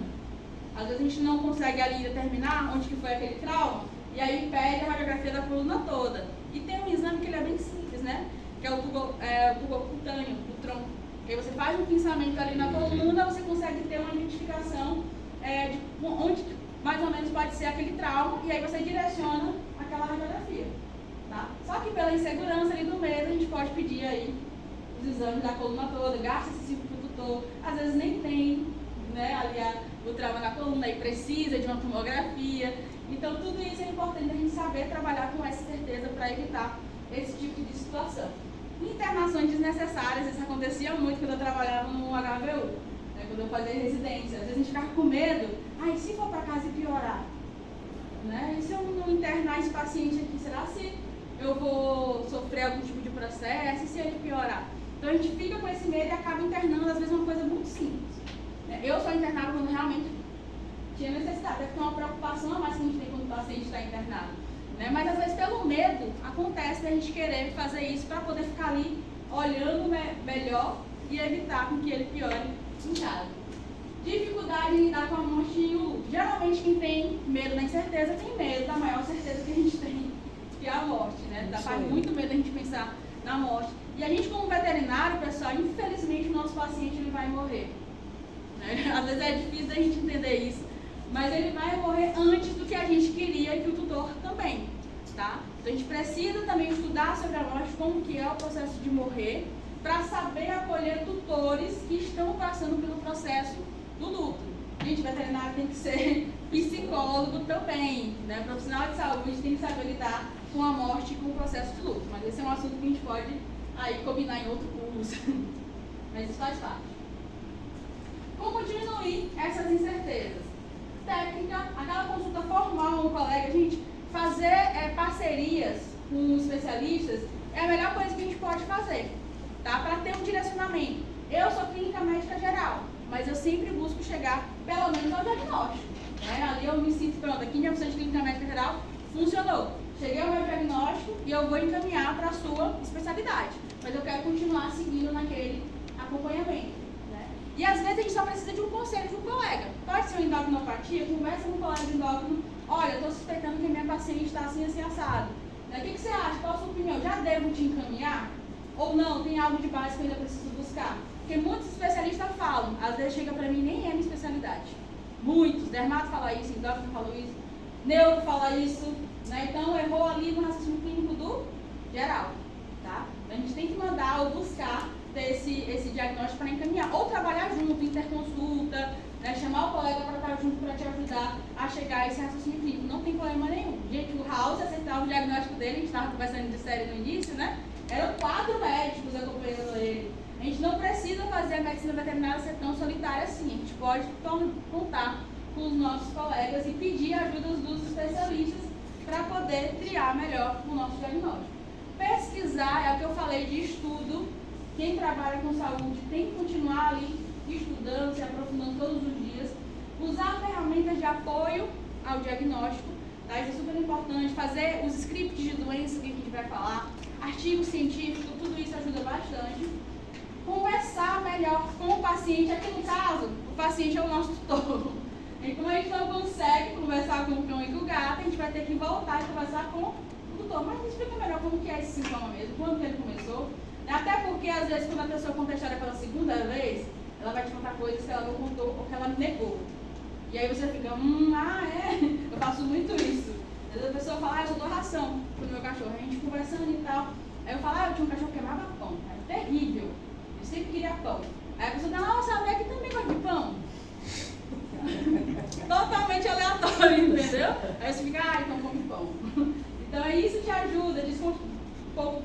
Às vezes a gente não consegue ali determinar onde que foi aquele trauma, e aí pede a radiografia da coluna toda. E tem um exame que ele é bem simples, né? Que é o tubo cutâneo, do tronco. E aí você faz um pinçamento ali na coluna, você consegue ter uma identificação de onde mais ou menos pode ser aquele trauma, e aí você direciona aquela radiografia. Tá? Só que pela insegurança ali do medo, a gente pode pedir aí os exames da coluna toda, gasta esse ciclo pro tutor, às vezes nem tem, né, ali o trauma na coluna, aí precisa de uma tomografia. Então tudo isso é importante a gente saber trabalhar com essa certeza para evitar esse tipo de situação. Internações desnecessárias, isso acontecia muito quando eu trabalhava no HVU, né, quando eu fazia residência. Às vezes a gente ficava com medo, e se for para casa e piorar? Né? E se eu não internar esse paciente aqui, será se eu vou sofrer algum tipo de processo? E se ele piorar? Então a gente fica com esse medo e acaba internando, às vezes, uma coisa muito simples. Né? Eu só internava quando realmente tinha necessidade. Deve ter uma preocupação a mais que a gente tem quando o paciente está internado. Né? Mas às vezes pelo medo acontece da gente querer fazer isso para poder ficar ali olhando melhor e evitar com que ele piore em casa. Dificuldade em lidar com a morte e o luto. Geralmente quem tem medo da incerteza tem medo da maior certeza que a gente tem, que é a morte, né? Faz muito medo a gente pensar na morte. E a gente como veterinário, pessoal, infelizmente o nosso paciente ele vai morrer. Né? Às vezes é difícil da gente entender isso, mas ele vai morrer antes do que a gente queria, que o tutor também, tá? Então a gente precisa também estudar sobre a morte, como que é o processo de morrer, para saber acolher tutores que estão passando pelo processo do luto. Gente, veterinário tem que ser psicólogo também, né? Profissional de saúde tem que saber lidar com a morte e com o processo de luto. Mas esse é um assunto que a gente pode aí combinar em outro curso. Mas isso faz parte. Como diminuir essas incertezas? Técnica, aquela consulta formal com o colega, gente, fazer parcerias com especialistas é a melhor coisa que a gente pode fazer, tá? Para ter um direcionamento. Eu sou clínica médica geral, mas eu sempre busco chegar pelo menos ao diagnóstico. Né? Ali eu me sinto pronto, aqui em de clínica médica geral funcionou. Cheguei ao meu diagnóstico e eu vou encaminhar para a sua especialidade. Mas eu quero continuar seguindo naquele acompanhamento. Né? E às vezes a gente só precisa de um conselho de um colega. Pode ser uma endocrinopatia, conversa com um colega de endócrino. Olha, eu estou suspeitando que a minha paciente está assim, assim, assado. Né? O que você acha? Qual a sua opinião? Já devo te encaminhar? Ou não? Tem algo de base que eu ainda preciso buscar? Porque muitos especialistas falam, às vezes chega para mim, nem é minha especialidade. Muitos, dermato fala isso, endócrino fala isso, neuro fala isso, né? Então errou ali no raciocínio clínico do geral, tá? A gente tem que mandar ou buscar ter esse diagnóstico para encaminhar, ou trabalhar junto, interconsulta, né? Chamar o colega para estar junto para te ajudar a chegar a esse raciocínio clínico, não tem problema nenhum. Gente, o House acertava o diagnóstico dele, a gente estava conversando de série no início, né? Eram 4 médicos acompanhando ele. A gente não precisa fazer a medicina veterinária ser tão solitária assim. A gente pode contar com os nossos colegas e pedir ajuda dos especialistas para poder triar melhor o nosso diagnóstico. Pesquisar é o que eu falei de estudo. Quem trabalha com saúde tem que continuar ali estudando, se aprofundando todos os dias. Usar ferramentas de apoio ao diagnóstico. Tá? Isso é super importante. Fazer os scripts de doença que a gente vai falar. Artigos científicos, tudo isso ajuda bastante. Conversar melhor com o paciente. Aqui no caso, o paciente é o nosso tutor. E como a gente não consegue conversar com o cão e com o gato, a gente vai ter que voltar e conversar com o tutor. Mas me explica melhor como que é esse sintoma mesmo, quando que ele começou. Até porque, às vezes, quando a pessoa conta a história pela segunda vez, ela vai te contar coisas que ela não contou ou que ela negou. E aí você fica, eu faço muito isso. Às vezes a pessoa fala, eu só dou ração pro meu cachorro. A gente conversando e tal. Aí eu falo, eu tinha um cachorro que amava pão. É terrível. Eu sempre queria pão. Aí a pessoa fala, nossa, a Beck também gosta de pão. Totalmente aleatório, entendeu? Aí você fica, então come pão. Então isso te ajuda,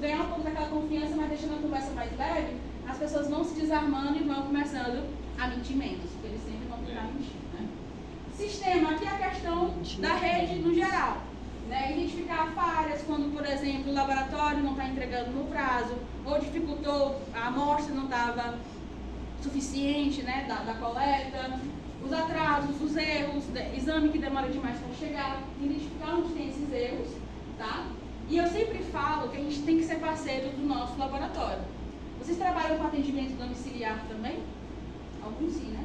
ganhar um pouco daquela confiança, mas deixando a conversa mais leve, as pessoas vão se desarmando e vão começando a mentir menos, porque eles sempre vão tentar mentir, né? Sistema, aqui é a questão da rede no geral. Né? Identificar falhas quando, por exemplo, o laboratório não está entregando no prazo, ou dificultou, a amostra não estava suficiente, né, da coleta, os atrasos, os erros, exame que demora demais para chegar, identificar onde tem esses erros, tá? E eu sempre falo que a gente tem que ser parceiro do nosso laboratório. Vocês trabalham com atendimento domiciliar também? Alguns sim, né?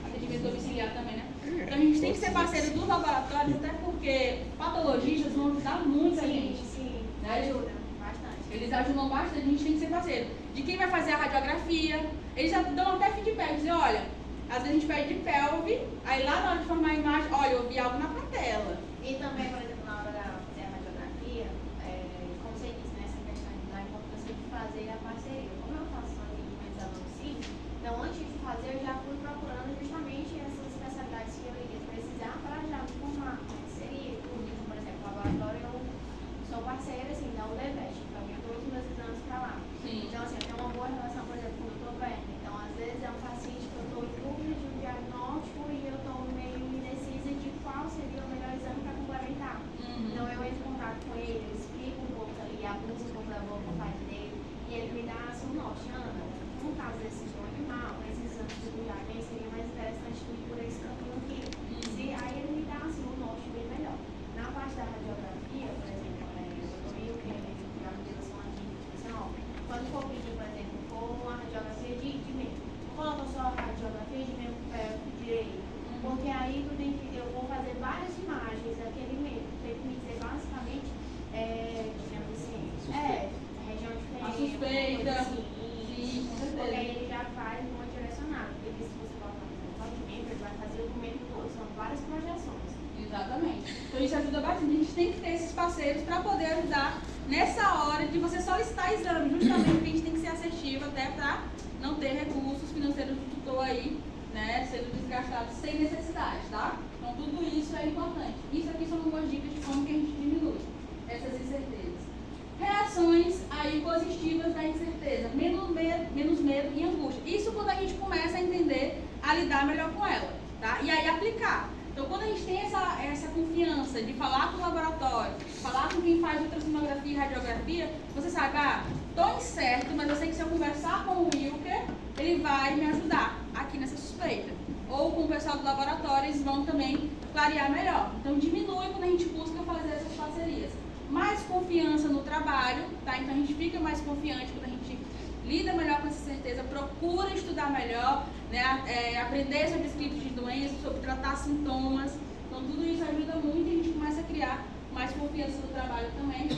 Atendimento domiciliar também, né? Então a gente tem que ser parceiro dos laboratórios, até porque patologistas vão ajudar muito a gente. Sim, Né? ajuda bastante. Eles ajudam bastante, a gente tem que ser parceiro. De quem vai fazer a radiografia, eles já dão até feedback, dizem, olha, às vezes a gente pede de pelve, aí lá na hora de formar a imagem, olha, eu vi algo na patela. E também, por exemplo, na hora de fazer a radiografia, como você disse, né, essa questão da importância de fazer a parceria. Como eu faço atendimentos a domicílio, então antes de fazer eu já fui procurando justamente essas especialidades que eu iria precisar para já me formar. Seria tudo, então, por exemplo, laboratório, eu sou parceira, assim, da UDEVEST, então eu estou os meus exames para lá. Sim. Então, assim, eu tenho uma boa relação, por exemplo, com o Dr. Werner. Então, às vezes é um paciente que eu estou em dúvida de um diagnóstico e eu estou meio indecisa de qual seria o melhor exame para complementar. Então, eu entro em contato com ele, eu explico um pouco ali, abuso um pouco da boa vontade dele, e ele me dá assim, um norte, Ana, no caso desse de um animal, esses exames de viagem seria mais interessante tu ir por esse caminho aqui. Aí ele me dá assim, um norte bem melhor. Na parte da radiografia, por exemplo, eu tô meio que já me deu assim, uma dica, tipo assim, ó, quando for pedir, por exemplo, for uma radiografia de membro, não coloca só a radiografia de membro direito, porque aí tu tem que, eu vou fazer várias imagens daquele membro, tem que me dizer basicamente, digamos assim, a região diferente, A suspeita. assim, Sim, com certeza. porque aí ele já faz uma direcionada, porque se você colocar, por exemplo, só de membro, ele vai fazer o documento todo, são várias projeções. Exatamente. Então isso ajuda bastante. A gente tem que ter esses parceiros para poder ajudar nessa hora de você solicitar exame. Justamente porque a gente tem que ser assertivo até para não ter recursos financeiros do tutor aí, né, sendo desgastados sem necessidade, tá? Então tudo isso é importante. Isso aqui são algumas dicas de como que a gente diminui essas incertezas. Reações aí positivas da incerteza, menos medo e angústia. Isso quando a gente começa a entender a lidar melhor com ela, tá? E aí aplicar. Então, quando a gente tem essa confiança de falar com o laboratório, falar com quem faz ultrassonografia e radiografia, você sabe, tô incerto, mas eu sei que se eu conversar com o Wilker, ele vai me ajudar aqui nessa suspeita. Ou com o pessoal do laboratório, eles vão também clarear melhor. Então, diminui quando a gente busca fazer essas parcerias. Mais confiança no trabalho, tá? Então, a gente fica mais confiante quando a gente lida melhor com essa certeza, procura estudar melhor, né? Aprender sobre scripts de doenças, sobre tratar sintomas. Então, tudo isso ajuda muito e a gente começa a criar mais confiança no trabalho também.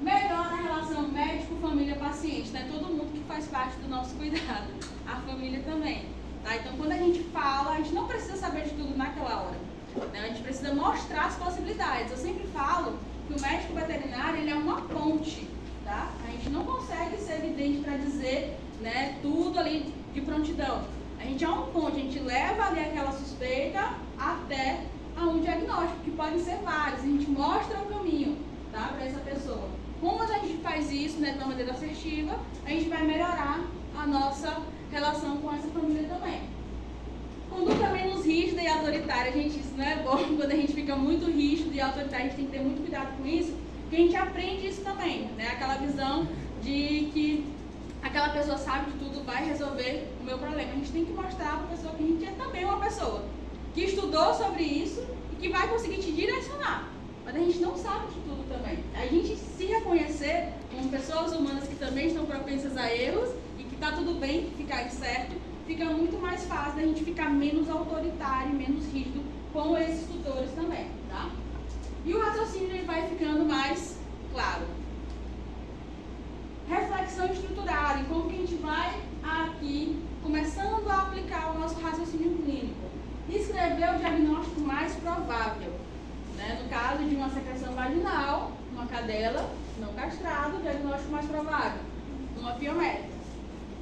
Melhora a relação médico-família-paciente, né? Todo mundo que faz parte do nosso cuidado, a família também, tá? Então, quando a gente fala, a gente não precisa saber de tudo naquela hora, né? A gente precisa mostrar as possibilidades. Eu sempre falo que o médico veterinário, ele é uma ponte, tá? A gente não consegue ser evidente para dizer, né, tudo ali de prontidão. A gente é um ponte, a gente leva ali aquela suspeita até a um diagnóstico, que podem ser vários. A gente mostra o caminho, tá, para essa pessoa. Como a gente faz isso, né, de uma maneira assertiva, a gente vai melhorar a nossa relação com essa família também. Conduta menos rígida e autoritária, gente, isso não é bom. Quando a gente fica muito rígido e autoritário, a gente tem que ter muito cuidado com isso, porque a gente aprende isso também, né? Aquela visão de que aquela pessoa sabe de tudo, vai resolver o meu problema. A gente tem que mostrar para a pessoa que a gente é também uma pessoa que estudou sobre isso e que vai conseguir te direcionar. Mas a gente não sabe de tudo também. A gente se reconhecer como pessoas humanas que também estão propensas a erros e que está tudo bem ficar incerto, fica muito mais fácil da gente ficar menos autoritário, menos rígido com esses tutores também, tá? E o raciocínio ele vai ficando mais claro. Reflexão estruturada, em como que a gente vai aqui começando a aplicar o nosso raciocínio clínico. Escrever o diagnóstico mais provável, né? No caso de uma secreção vaginal, uma cadela não castrada, o diagnóstico mais provável, uma piométrica.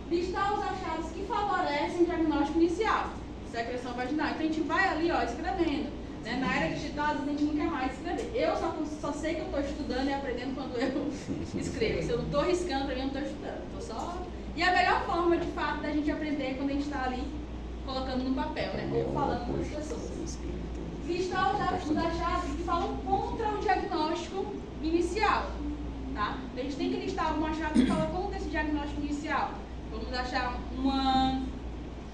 Listar os achados que favorecem o diagnóstico inicial, secreção vaginal. Então a gente vai ali, ó, escrevendo. Né? Na era de digitadas a gente não quer mais escrever. Eu só sei que eu estou estudando e aprendendo quando eu escrevo. Se eu não estou riscando, para mim eu não estou estudando. Tô só... E a melhor forma, de fato, da gente aprender é quando a gente está ali colocando no papel, né? Ou falando com as pessoas. Listar os achados que falam contra o diagnóstico inicial. Tá? A gente tem que listar algum achado que fala contra esse diagnóstico inicial. Vamos achar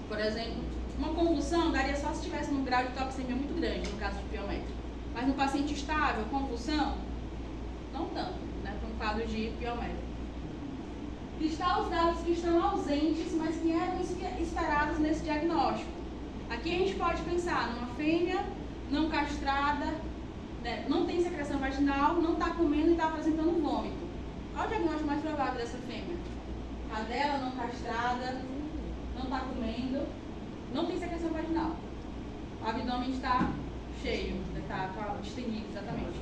por exemplo, uma convulsão daria só se tivesse um grau de toxemia muito grande, no caso de piométrico. Mas no paciente estável, convulsão, não tanto, né, para um quadro de piométrico. listar os dados que estão ausentes, mas que eram esperados nesse diagnóstico. Aqui a gente pode pensar numa fêmea não castrada, né, não tem secreção vaginal, não está comendo e está apresentando vômito. Qual é o diagnóstico mais provável dessa fêmea? Cadela não castrada, não está comendo, não tem secreção vaginal. O abdômen está cheio, está distendido, exatamente.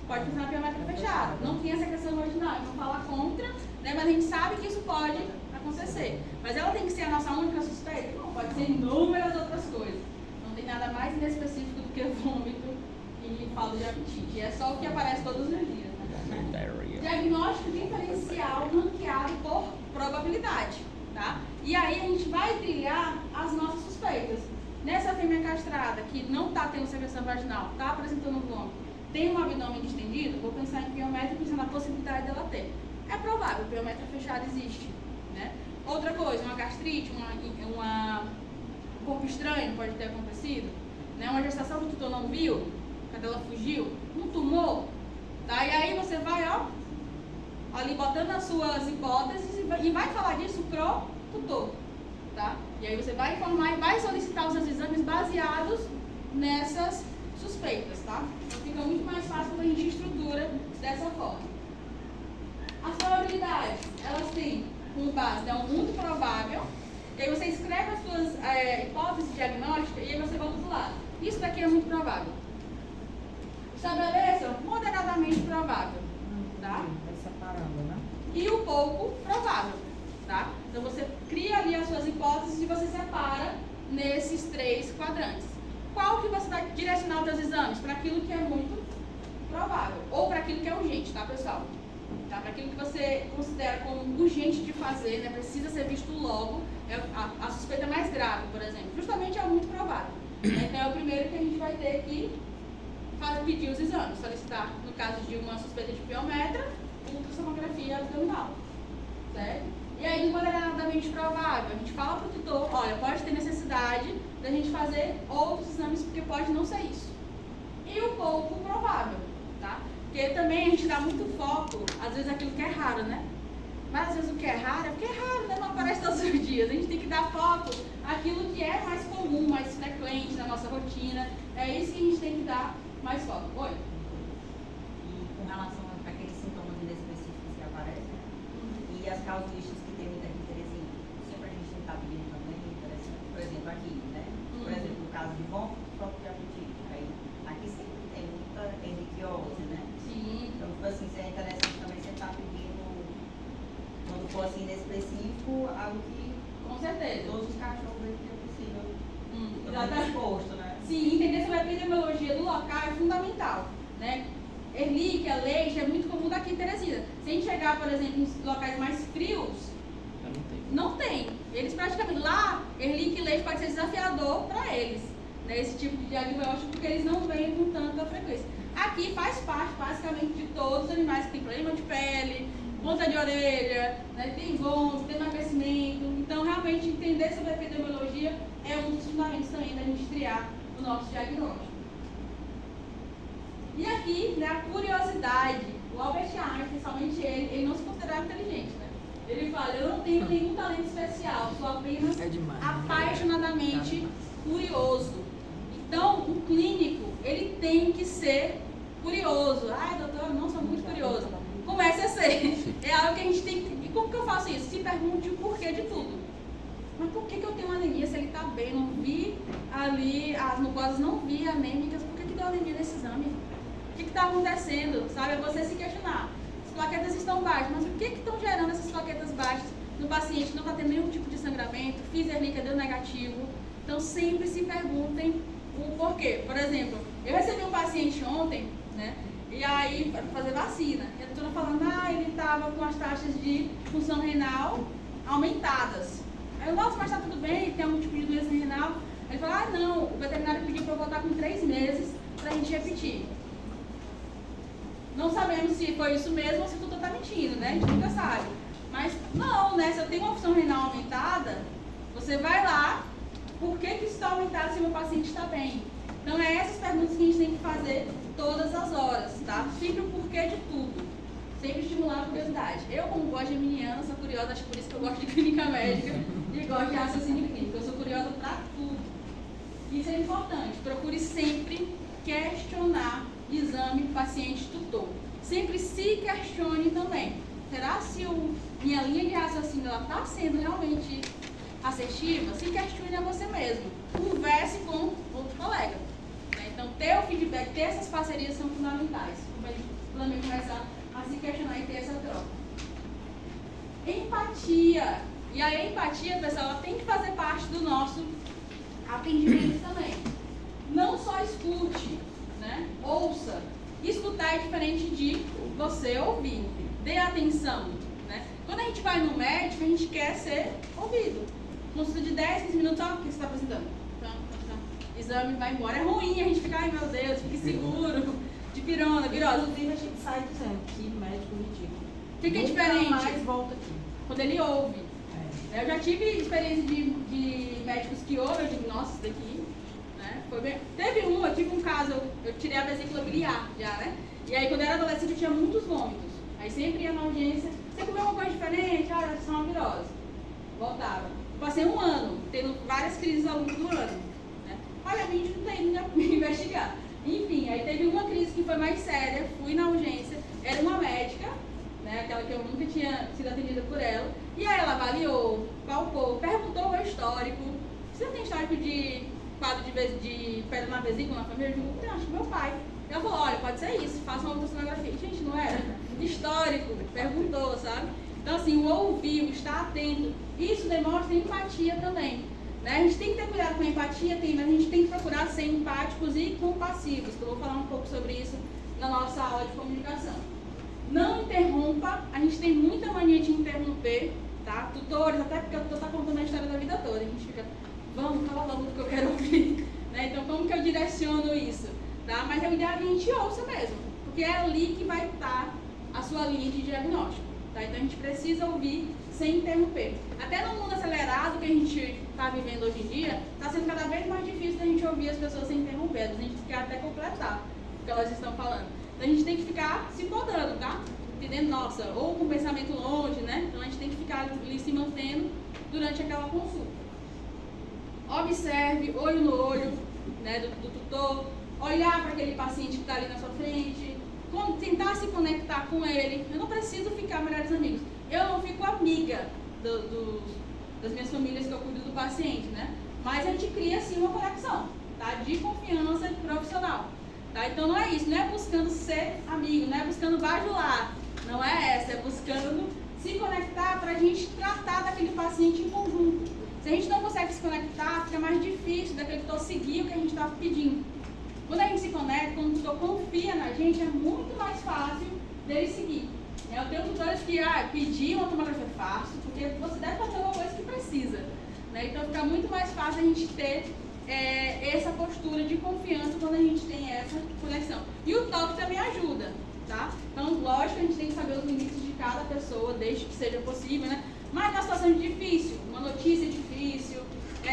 Pode pensar na piométria fechada, não tem a secreção vaginal, não fala contra, né, mas a gente sabe que isso pode acontecer. Mas ela tem que ser a nossa única suspeita? Não, pode ser inúmeras outras coisas. Não tem nada mais inespecífico do que vômito e falta de apetite. É só o que aparece todos os dias. Né? Diagnóstico diferencial ranqueado por probabilidade. Tá? E aí a gente vai trilhar as nossas suspeitas. Nessa fêmea castrada que não está tendo secreção vaginal, está apresentando vômito, tem um abdômen distendido, vou pensar em piométria e pensar na possibilidade dela ter. É provável, piométria fechada existe. Né? Outra coisa, uma gastrite, um corpo estranho pode ter acontecido, né? Uma gestação que o tutor não viu, a cadela fugiu, um tumor, tá? E aí você vai, ó, ali botando as suas hipóteses e vai falar disso pro tutor, tá? E aí você vai informar e vai solicitar os seus exames baseados nessas suspeitas, tá? Então fica muito mais fácil quando a gente estrutura dessa forma. As probabilidades, elas têm como base, né, um muito provável, e aí você escreve as suas hipóteses diagnósticas e aí você volta do lado. Isso daqui é muito provável. Estabeleça moderadamente provável, tá? Vai separando, né? E o pouco provável, tá? Então você cria ali as suas hipóteses e você separa nesses 3 quadrantes. Qual que você vai direcionar os seus exames? Para aquilo que é muito provável, ou para aquilo que é urgente, tá, pessoal? Tá? Para aquilo que você considera como urgente de fazer, né? Precisa ser visto logo, é a suspeita mais grave, por exemplo, justamente é o muito provável. Então é o primeiro que a gente vai ter que pedir os exames, solicitar, no caso de uma suspeita de piometra, ultrassonografia abdominal, certo? E aí, moderadamente provável, a gente fala para o tutor, olha, pode ter necessidade da gente fazer outros exames, porque pode não ser isso. E o pouco provável, tá? Porque também a gente dá muito foco, às vezes, aquilo que é raro, né? Mas às vezes o que é raro é porque é raro, né? Não aparece todos os dias. A gente tem que dar foco àquilo que é mais comum, mais frequente na nossa rotina. É isso que a gente tem que dar mais foco. Oi? E com relação àqueles sintomas inespecíficos que aparecem, e as casuísticas que tem muita aqui, Terezinha, sempre a gente está pedindo também, interessante, por exemplo, aqui, né? Por exemplo, no caso de vômito, próprio de apetite. Aí, aqui sempre tem muita endometriose, né? Sim. Então, tipo assim, seria interessante também você estar pedindo, quando for assim inespecífico, algo que Com certeza. todos os cachorros aí que é possível. Exatamente. Exposto, né? Sim, entender sobre a epidemiologia do local é fundamental, né? Erlíquia, leite, é muito comum daqui em Teresina. Se a gente chegar, por exemplo, em locais mais frios, não tem. Eles praticamente, lá, erlíquia e leite pode ser desafiador para eles, né? Esse tipo de diagnóstico, porque eles não vêm com tanta frequência. Aqui faz parte, basicamente, de todos os animais que tem problema de pele, ponta de orelha, né? Tem vômito, tem emagrecimento. Então, realmente, entender sobre a epidemiologia é um dos fundamentos também da gente triar o nosso diagnóstico. E aqui, né, a curiosidade. O Albert Einstein, somente ele não se considerava inteligente, né? Ele fala, eu não tenho nenhum talento especial, sou apenas apaixonadamente curioso. Então, o clínico, ele tem que ser curioso. Ai, doutor, não sou muito curioso. Comece a ser. É algo que a gente tem que... E como que eu faço isso? Se pergunte o porquê de tudo. Mas por que eu tenho anemia se ele está bem? Não vi ali, as mucosas não vi anêmicas, por que deu anemia nesse exame? O que está acontecendo? Sabe? É você se questionar. As plaquetas estão baixas, mas o que estão gerando essas plaquetas baixas no paciente que não está tendo nenhum tipo de sangramento, fiz erlíquia, deu negativo. Então sempre se perguntem o porquê. Por exemplo, eu recebi um paciente ontem, né? E aí, para fazer vacina, e a doutora falando, ele estava com as taxas de função renal aumentadas. Aí eu, nossa, mas está tudo bem, tem algum tipo de doença renal? Aí ele falou, não, o veterinário pediu para eu voltar com 3 meses para a gente repetir. Não sabemos se foi isso mesmo ou se o tutor está mentindo, né? A gente nunca sabe. Mas não, né? Se eu tenho uma função renal aumentada, você vai lá, por que isso está aumentado se o meu paciente está bem? Então, é essas perguntas que a gente tem que fazer todas as horas, tá? Sempre o porquê de tudo. Sempre estimular a curiosidade. Eu, como boa geminiana, sou curiosa, acho que por isso que eu gosto de clínica médica e gosto de raciocínio clínico. Eu sou curiosa para tudo. Isso é importante. Procure sempre questionar exame paciente-tutor. Sempre se questione também. Será se minha linha de raciocínio está sendo realmente assertiva? Se questione a você mesmo. Converse com outro colega. Né? Então, ter o feedback, ter essas parcerias são fundamentais. Para a gente também começar a se questionar e ter essa troca. Empatia. E a empatia, pessoal, ela tem que fazer parte do nosso atendimento também. Não só escute, né? Ouça. Escutar é diferente de você ouvir. Dê atenção, né? Quando a gente vai no médico, a gente quer ser ouvido. Consulta de 10, 15 minutos, o que você está apresentando? Exame vai embora. É ruim, a gente fica, ai meu Deus, fique seguro. De pirona, virose. Inclusive, a gente sai dizendo que médico ridículo. O que é diferente? Nunca mais volta aqui. Quando ele ouve. Eu já tive experiência de médicos que ouvem, eu digo, nossa, isso daqui, né? Foi bem. Eu tive um caso, eu tirei a vesícula biliar já, né? E aí quando eu era adolescente eu tinha muitos vômitos. Aí sempre ia na audiência, você comeu uma coisa diferente? Ah, era só uma virose. Voltava. Passei um ano, tendo várias crises ao longo do ano. Né? Olha, a gente não tem indo me investigar. Enfim, aí teve uma crise que foi mais séria, fui na urgência, era uma médica, né, aquela que eu nunca tinha sido atendida por ela, e aí ela avaliou, palpou, perguntou o meu histórico. Você tem histórico de quadro de pedra na vesícula na família? Eu digo, não, acho que meu pai. Ela falou, olha, pode ser isso, faça uma ultrassonografia. Gente, não era? Histórico, perguntou, sabe? Então assim, o ouvir, o estar atento, isso demonstra empatia também. Né? A gente tem que ter cuidado com a empatia, mas a gente tem que procurar ser empáticos e compassivos, que eu vou falar um pouco sobre isso na nossa aula de comunicação. Não interrompa, a gente tem muita mania de interromper, tá? Tutores, até porque o tutor está contando a história da vida toda, a gente fica, vamos, fala logo do que eu quero ouvir. Né? Então, como que eu direciono isso? Tá? Mas é o ideal que a gente ouça mesmo, porque é ali que vai estar a sua linha de diagnóstico. Tá? Então, a gente precisa ouvir sem interromper. Até no mundo acelerado que a gente está vivendo hoje em dia, está sendo cada vez mais difícil a gente ouvir as pessoas sem interromper. A gente quer até completar o que elas estão falando. Então a gente tem que ficar se podando, tá? Entendendo, nossa, ou com o pensamento longe, né? Então a gente tem que ficar ali se mantendo durante aquela consulta. Observe, olho no olho, né, do tutor, olhar para aquele paciente que está ali na sua frente, tentar se conectar com ele. Eu não preciso ficar melhores amigos. Eu não fico amiga das minhas famílias que eu cuido do paciente, né? Mas a gente cria, sim, uma conexão, tá? De confiança profissional, tá? Então não é isso, não é buscando ser amigo, não é buscando bajular, não é essa, é buscando se conectar para a gente tratar daquele paciente em conjunto. Se a gente não consegue se conectar, fica mais difícil daquele tutor seguir o que a gente está pedindo. Quando a gente se conecta, quando o tutor confia na gente, é muito mais fácil dele seguir. Eu tenho tutores que pedir uma tomografia é fácil, porque você deve fazer uma coisa que precisa. Né? Então fica muito mais fácil a gente ter essa postura de confiança quando a gente tem essa conexão. E o toque também ajuda, tá? Então, lógico, a gente tem que saber os limites de cada pessoa, desde que seja possível, né? Mas na situação difícil, uma notícia difícil,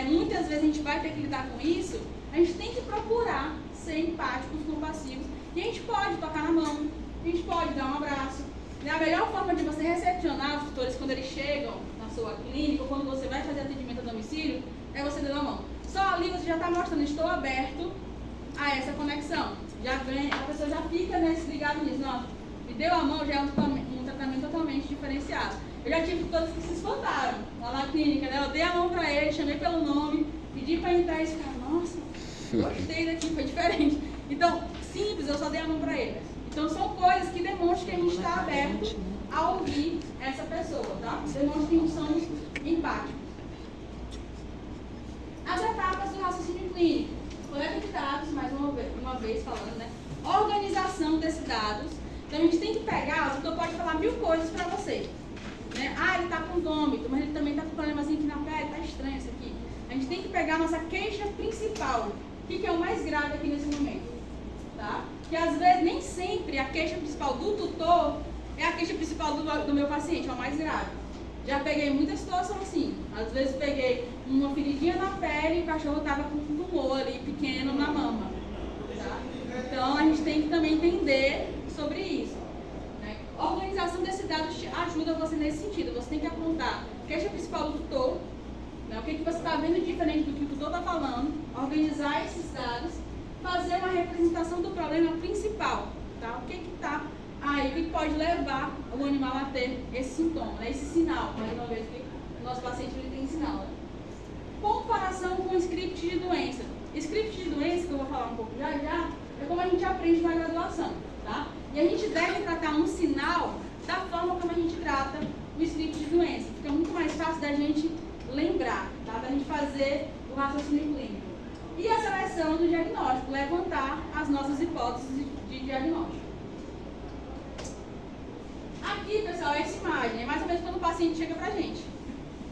muitas vezes a gente vai ter que lidar com isso, a gente tem que procurar ser empáticos, compassivos, e a gente pode tocar na mão, a gente pode dar um abraço. E a melhor forma de você recepcionar os tutores quando eles chegam na sua clínica, ou quando você vai fazer atendimento a domicílio, é você dando a mão. Só ali você já está mostrando, estou aberto a essa conexão. Já ganha, a pessoa já fica ligada nisso. Nossa, me deu a mão, já é um tratamento totalmente diferenciado. Eu já tive tutores que se espantaram lá na clínica, né? Eu dei a mão para ele, chamei pelo nome, pedi para entrar e ficar, nossa, gostei daqui, foi diferente. Então, simples, eu só dei a mão para ele. Então, são coisas que demonstram que a gente está aberto a ouvir essa pessoa, tá? Demonstram que somos empáticos. As etapas do raciocínio clínico. Coleta de dados, mais uma vez falando, né? Organização desses dados. Então, a gente tem que pegar, o doutor pode falar 1000 coisas para você. Né? Ele está com vômito, mas ele também está com problemazinho aqui na pele, está estranho isso aqui. A gente tem que pegar a nossa queixa principal. O que é o mais grave aqui nesse momento? Tá? Que às vezes nem sempre a queixa principal do tutor é a queixa principal do meu paciente, é o mais grave. Já peguei muita situação assim. Às vezes peguei uma feridinha na pele e o cachorro estava com um tumor ali pequeno na mama. Tá? Então a gente tem que também entender sobre isso. Né? organização desses dados ajuda você nesse sentido. Você tem que apontar a queixa principal do tutor, né, o que você está vendo diferente do que o tutor está falando, organizar esses dados, fazer uma representação do problema principal, tá? O que está aí, o que pode levar o animal a ter esse sintoma, né, esse sinal, mais uma vez que o nosso paciente ele tem sinal. Né? Comparação com script de doença. Script de doença, que eu vou falar um pouco já, é como a gente aprende na graduação, tá? E a gente deve tratar um sinal da forma como a gente trata o script de doença. Fica muito mais fácil da gente lembrar, tá? Da gente fazer o raciocínio clínico. E a seleção do diagnóstico, levantar as nossas hipóteses de diagnóstico. Aqui, pessoal, é essa imagem. É mais ou menos quando o paciente chega pra gente.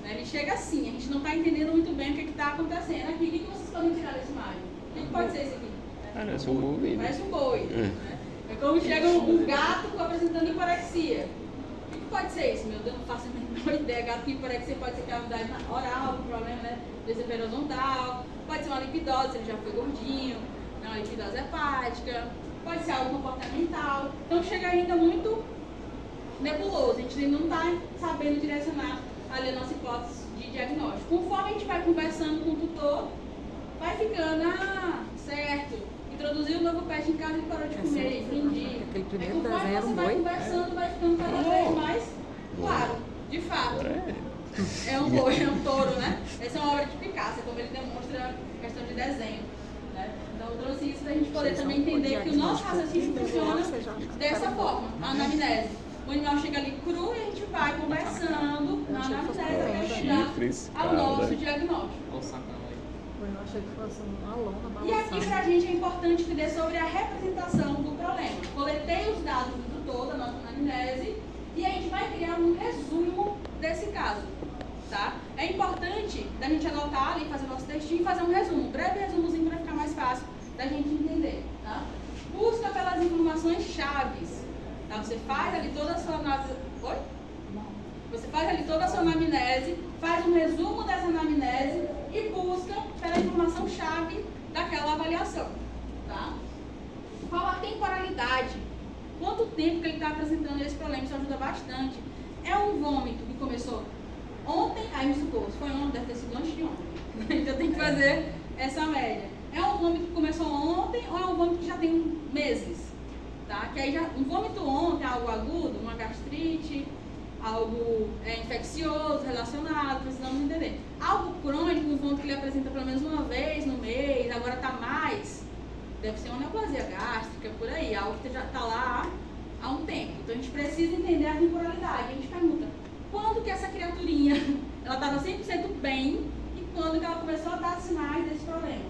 Né? Ele chega assim, a gente não está entendendo muito bem o que está acontecendo aqui. O que vocês podem tirar dessa imagem? O que pode ser isso aqui? Parece um boi. Parece um boi. Né? É como chega um gato apresentando hiporexia. O que pode ser isso? Meu Deus, não faço a menor ideia. Gato com hiporexia pode ser cavidade oral, um problema, né? Desempenho horizontal. Pode ser uma lipidose, ele já foi gordinho. Né? Uma lipidose hepática. Pode ser algo comportamental. Então chega ainda muito nebuloso. A gente ainda não está sabendo direcionar ali a nossa hipótese de diagnóstico. Conforme a gente vai conversando com o tutor, vai ficando, certo. Introduziu um novo pet em casa e parou de comer, entendi. Aquele primeiro Conforme desenho você vai conversando, vai ficando cada vez mais claro. De fato, é um boi, é um touro, né? Essa é uma obra de Picasso, como ele demonstra a questão de desenho. Né? Então eu trouxe isso para a gente poder também entender que o nosso raciocínio funciona dessa forma, a anamnese. O animal chega ali cru e a gente vai conversando na anamnese até chegar ao nosso diagnóstico. Olha o sacão aí. Eu achei que fosse uma lona E aqui pra gente é importante entender sobre a representação do problema. Coletei os dados do tutor da nossa anamnese e a gente vai criar um resumo desse caso. Tá? É importante da gente anotar ali, fazer nosso textinho e fazer um resumo, um breve resumozinho para ficar mais fácil da gente entender. Tá? Busca pelas informações chaves. Tá? Você faz ali toda a sua análise. Oi? Você faz ali toda a sua anamnese, faz um resumo dessa anamnese e busca pela informação chave daquela avaliação. Tá? Qual a temporalidade? Quanto tempo que ele está apresentando esse problema? Isso ajuda bastante. É um vômito que começou ontem, aí me supor, se foi ontem, deve ter sido antes de ontem. Então tem que fazer essa média. É um vômito que começou ontem ou é um vômito que já tem meses? Tá? Que aí já, um vômito ontem é algo agudo, uma gastrite, algo infeccioso, relacionado, precisamos entender. Algo crônico, um vômito que ele apresenta pelo menos uma vez no mês, agora está mais, deve ser uma neoplasia gástrica, por aí, algo que já está lá há um tempo. Então a gente precisa entender a temporalidade. A gente pergunta, quando que essa criaturinha, ela estava 100% bem e quando que ela começou a dar sinais desse problema?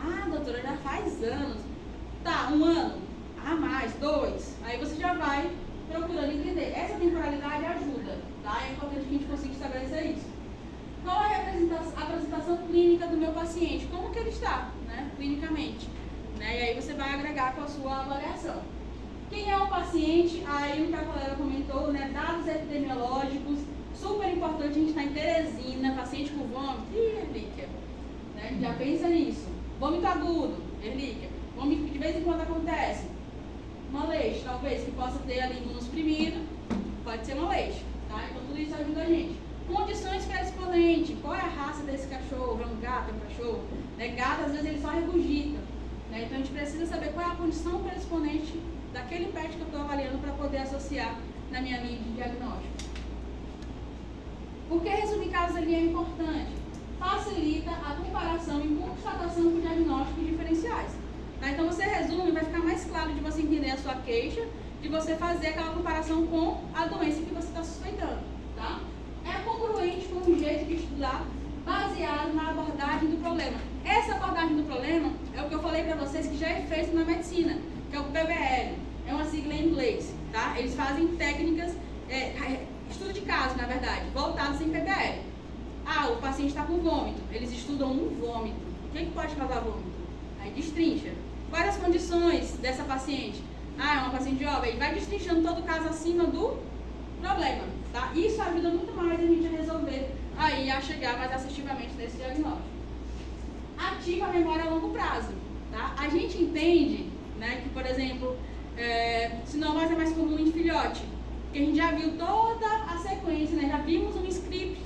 Ah, doutora, já faz anos. Tá, 1 ano. Ah, mais, 2. Aí você já vai procurando entender. Essa temporalidade ajuda, tá? É importante que a gente consiga estabelecer isso. Qual é a apresentação clínica do meu paciente? Como que ele está, né? Clinicamente. Né? E aí você vai agregar com a sua avaliação. Quem é o paciente? Aí o que a colega comentou, né? Dados epidemiológicos, super importante, a gente está em Teresina, paciente com vômito, relíquia. Né? Já pensa nisso. Vômito agudo, relíquia. Vômito que de vez em quando acontece. Uma leixe, talvez, que possa ter ali imunossuprimido, pode ser uma leixe, tá? Então tudo isso ajuda a gente. Condições predisponentes, qual é a raça desse cachorro? É um gato, é um cachorro? Né? Gato, às vezes, ele só regurgita. Né? Então a gente precisa saber qual é a condição predisponente daquele pet que eu estou avaliando para poder associar na minha linha de diagnóstico. Por que resumir casos ali é importante? Facilita a comparação e constatação com diagnósticos diferenciais. Tá? Então você resume e vai ficar mais claro de você entender a sua queixa, de você fazer aquela comparação com a doença que você está suspeitando. Tá? É congruente com um jeito de estudar baseado na abordagem do problema. Essa abordagem do problema é o que eu falei para vocês que já é feito na medicina, que é o PBL. É uma sigla em inglês. Tá? Eles fazem técnicas, estudo de caso, na verdade, voltados em PBL. Ah, o paciente está com vômito. Eles estudam um vômito. O que pode causar vômito? Aí destrincha. Quais as condições dessa paciente? Ah, é uma paciente jovem. Vai destrinchando todo o caso acima do problema. Tá? Isso ajuda muito mais a gente a resolver, aí a chegar mais assertivamente nesse diagnóstico. Ativa a memória a longo prazo. Tá? A gente entende, né, que, por exemplo, sinomose é mais comum em filhote. Porque a gente já viu toda a sequência, né? Já vimos um script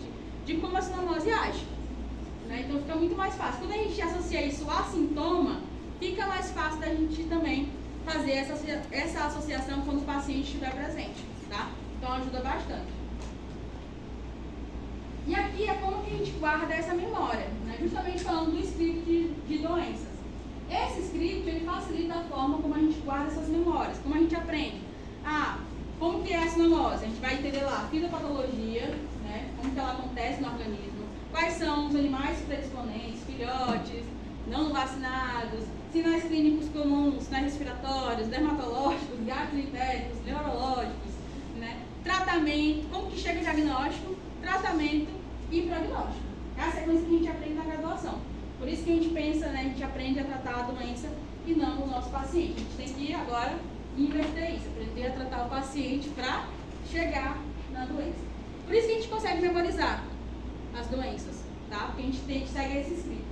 de como a sintomose age. Né? Então fica muito mais fácil. Quando a gente associa isso a sintoma, fica mais fácil da gente também fazer essa associação quando o paciente estiver presente. Tá? Então ajuda bastante. E aqui é como que a gente guarda essa memória, né? Justamente falando do script de doenças. Esse script ele facilita a forma como a gente guarda essas memórias, como a gente aprende. Como que é a sintomose? A gente vai entender lá a fisiopatologia, né? Como que ela acontece no organismo, quais são os animais predisponentes, filhotes, não vacinados, sinais clínicos comuns, sinais respiratórios, dermatológicos, gastroentéricos, neurológicos, né? Tratamento, como que chega o diagnóstico, tratamento e prognóstico. É a sequência que a gente aprende na graduação. Por isso que a gente pensa, né, a gente aprende a tratar a doença e não o nosso paciente. A gente tem que agora inverter isso, aprender a tratar o paciente para chegar na doença. Por isso que a gente consegue memorizar as doenças, tá? Porque a gente segue esse script.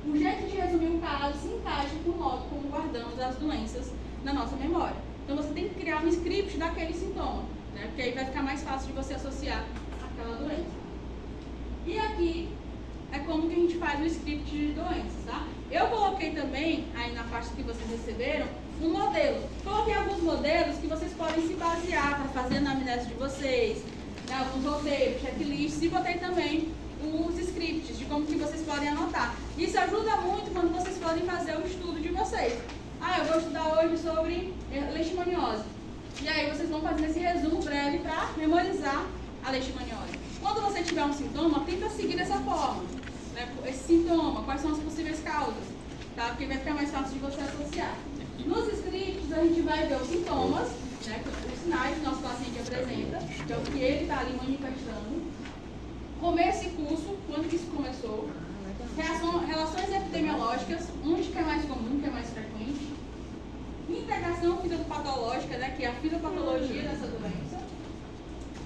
O jeito de resumir um caso se encaixa com o modo como guardamos as doenças na nossa memória. Então você tem que criar um script daquele sintoma, né? Porque aí vai ficar mais fácil de você associar aquela doença. E aqui é como que a gente faz o script de doenças, tá? Eu coloquei também, aí na parte que vocês receberam, um modelo. Coloquei alguns modelos que vocês podem se basear para fazer a anamnese de vocês, né? Alguns roteiros, checklists, e botei também os scripts de como que vocês podem anotar. Isso ajuda muito quando vocês podem fazer o estudo de vocês. Eu vou estudar hoje sobre leishmaniose. E aí vocês vão fazer esse resumo breve para memorizar a leishmaniose. Quando você tiver um sintoma, tenta seguir dessa forma, né? Esse sintoma, quais são as possíveis causas, tá? Porque vai ficar mais fácil de você associar. Nos scripts, a gente vai ver os sintomas, né? Os sinais que o nosso paciente apresenta, que é o que ele está ali manifestando. Começo e curso, quando que isso começou. Relações epidemiológicas, onde que é mais comum, que é mais frequente. Integração fisiopatológica, né? Que é a fisiopatologia dessa doença.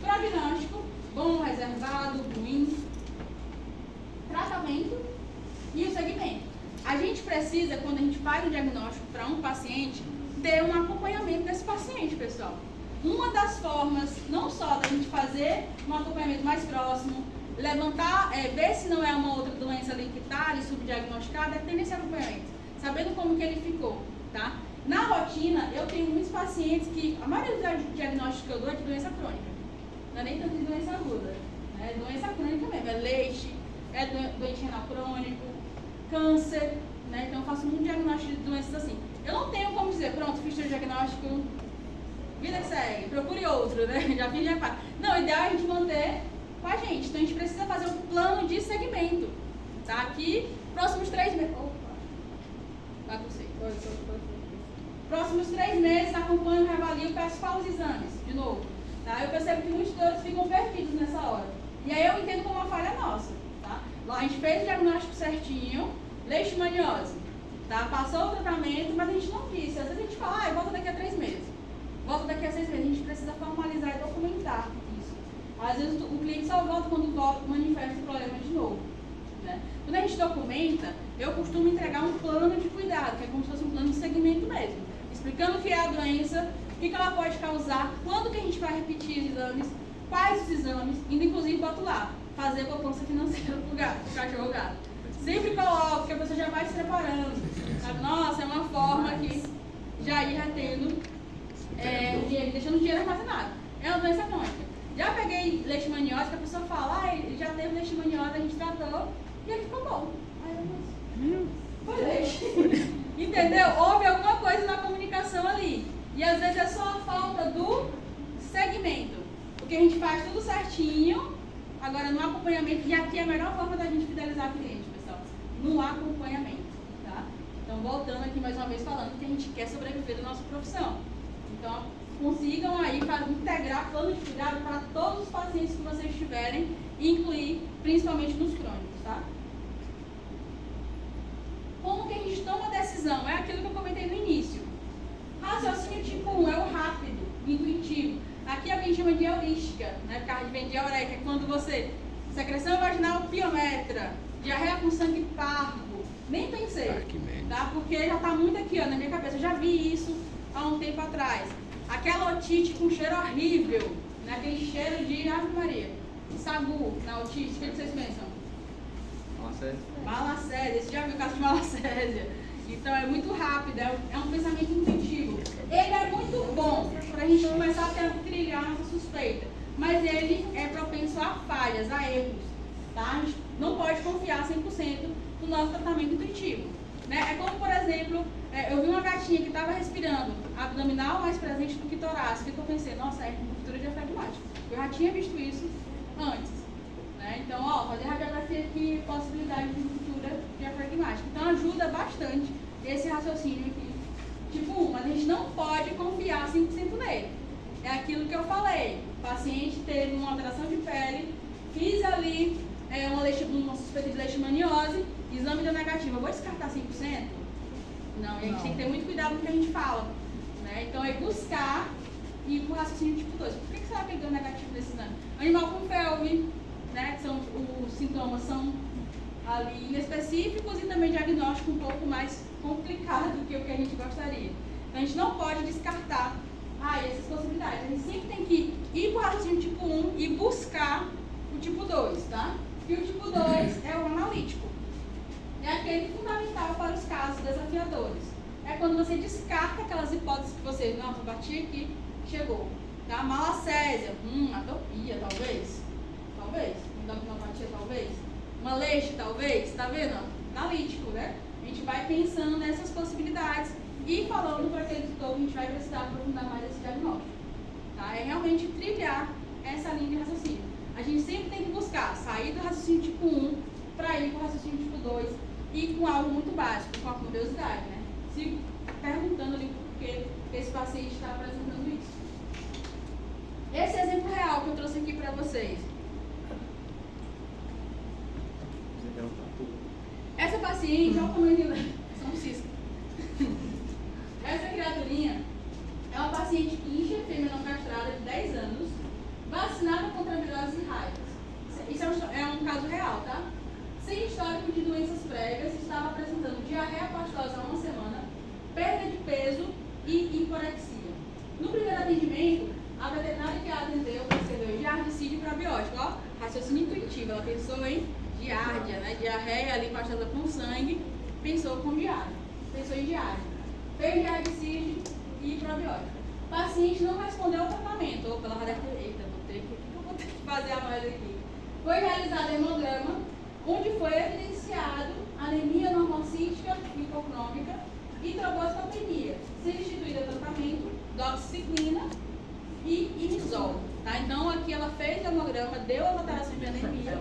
Prognóstico, bom, reservado, ruim. Tratamento e o segmento. A gente precisa, quando a gente faz um diagnóstico para um paciente, ter um acompanhamento desse paciente, pessoal. Uma das formas, não só da gente fazer um acompanhamento mais próximo, levantar, ver se não é uma outra doença ali que está ali subdiagnosticada, é ter esse acompanhamento, sabendo como que ele ficou, tá? Na rotina, eu tenho muitos pacientes que, a maioria dos diagnósticos que eu dou é de doença crônica, não é nem tanto de doença aguda, né? É doença crônica mesmo, é leite, é doente renal crônico, câncer, né? Então eu faço muito diagnóstico de doenças assim. Eu não tenho como dizer, pronto, fiz teu diagnóstico, vida que segue, procure outro, né? Já fiz, já faz. Não, o ideal é a gente manter com a gente. Então a gente precisa fazer um plano de segmento, tá? Aqui, próximos 3 meses. Opa! Baguncei. Próximos 3 meses, acompanho, reavalio, peço para os exames, de novo. Tá? Eu percebo que muitos tutores ficam perdidos nessa hora. E aí eu entendo como uma falha nossa. Tá? Lá a gente fez o diagnóstico certinho, leishmaniose. Tá? Passou o tratamento, mas a gente não disse. Às vezes a gente fala, volta daqui a 3 meses. Volta daqui a 6 meses. A gente precisa formalizar e documentar isso. Às vezes o cliente só volta quando manifesta o problema de novo. Né? Quando a gente documenta, eu costumo entregar um plano de cuidado, que é como se fosse um plano de segmento mesmo. Explicando o que é a doença, o que ela pode causar, quando que a gente vai repetir os exames, quais os exames, indo inclusive boto lá, fazer poupança financeira pro gato, pro cachorro gato. Sempre coloco, que a pessoa já vai se preparando. Sabe? Nossa, é uma forma que já ir tendo dinheiro, deixando o dinheiro armazenado. É uma doença crônica. Já peguei leishmaniose, que a pessoa fala, ele já teve leishmaniose, a gente tratou e ele ficou bom. Aí eu foi leite. Entendeu? Houve alguma coisa na comunicação ali. E às vezes é só a falta do segmento. Porque a gente faz tudo certinho, agora no acompanhamento, e aqui é a melhor forma da gente fidelizar o cliente, pessoal. No acompanhamento, tá? Então, voltando aqui mais uma vez falando que a gente quer sobreviver da nossa profissão. Então, consigam aí integrar plano de cuidado para todos os pacientes que vocês tiverem e incluir principalmente nos crônicos, tá? Como que a gente toma a decisão? É aquilo que eu comentei no início. Raciocínio tipo 1 é o rápido, intuitivo. Aqui alguém chama de heurística, né? Porque a gente vem de eureka, é quando você... Secreção vaginal piometra, diarreia com sangue parvo. Nem pensei, tá? Porque já está muito aqui, ó, na minha cabeça. Eu já vi isso há um tempo atrás. aquela otite com cheiro horrível, né? Aquele cheiro de Ave Maria, sagu na otite, o que vocês pensam? Malacésia, você já viu o caso de malacésia? Então é muito rápido, é um pensamento intuitivo. Ele é muito bom para a gente começar a trilhar nossa suspeita, mas ele é propenso a falhas, a erros, tá? A gente não pode confiar 100% no nosso tratamento intuitivo, né? É como, por exemplo, eu vi uma gatinha que estava respirando abdominal mais presente do que torácico, que eu pensei, nossa, é ruptura diafragmática. Eu já tinha visto isso antes, né? Então, ó, fazer radiografia aqui, possibilidade de ruptura diafragmática. Então, ajuda bastante esse raciocínio aqui. Tipo 1, mas a gente não pode confiar 100% nele. É aquilo que eu falei. O paciente teve uma alteração de pele, fiz ali uma suspeita de leishmaniose, exame deu negativo. Eu vou descartar 100%? Não, e a gente tem que ter muito cuidado no que a gente fala, né? Então, é buscar e ir para o raciocínio tipo 2. Por que será que ele deu negativo nesse exame? Animal com felve, né? Os sintomas são ali inespecíficos e também diagnóstico um pouco mais complicado do que o que a gente gostaria. Então, a gente não pode descartar essas possibilidades. A gente sempre tem que ir para o raciocínio tipo 1 e buscar o tipo 2, tá? E o tipo 2 é o analítico. É aquele fundamental para os casos desafiadores. É quando você descarta aquelas hipóteses que você, não, eu bati aqui, chegou. Tá? Malacésia, atopia, talvez. Talvez. Endocrinopatia, talvez. Uma leixe, talvez. Tá vendo? Analítico, né? A gente vai pensando nessas possibilidades e falando para aquele tutor que a gente vai precisar aprofundar mais esse diagnóstico. Tá? É realmente trilhar essa linha de raciocínio. A gente sempre tem que buscar sair do raciocínio tipo 1 para ir para o raciocínio tipo 2 e com algo muito básico, com a curiosidade, né? Se perguntando ali por que esse paciente está apresentando isso. Esse exemplo real que eu trouxe aqui para vocês. Essa paciente, olha o tamanho dela, São Cisco. Essa criaturinha é uma paciente incha, fêmea não castrada de 10 anos, vacinada contra viroses e raivas. Isso é um caso real, tá? Sem histórico de doenças prévias, estava apresentando diarreia pastosa há uma semana, perda de peso e hiporexia. No primeiro atendimento, a veterinária que a atendeu prescreveu giardicídio e probiótico. Ó, raciocínio intuitivo, ela pensou em giardia, né? Diarreia ali pastosa com sangue, pensou com giardia. Pensou em giardia. Fez giardicídio e probiótico. O paciente não respondeu ao tratamento. Ou pela radiografia, eita, o que eu vou ter que fazer a mais aqui? Foi realizado hemograma, onde foi evidenciado anemia normocística hipocrômica e trombocitopenia, sendo instituída tratamento, doxiciclina e imizol. Tá? Então, aqui ela fez o hemograma, deu a alteração de anemia,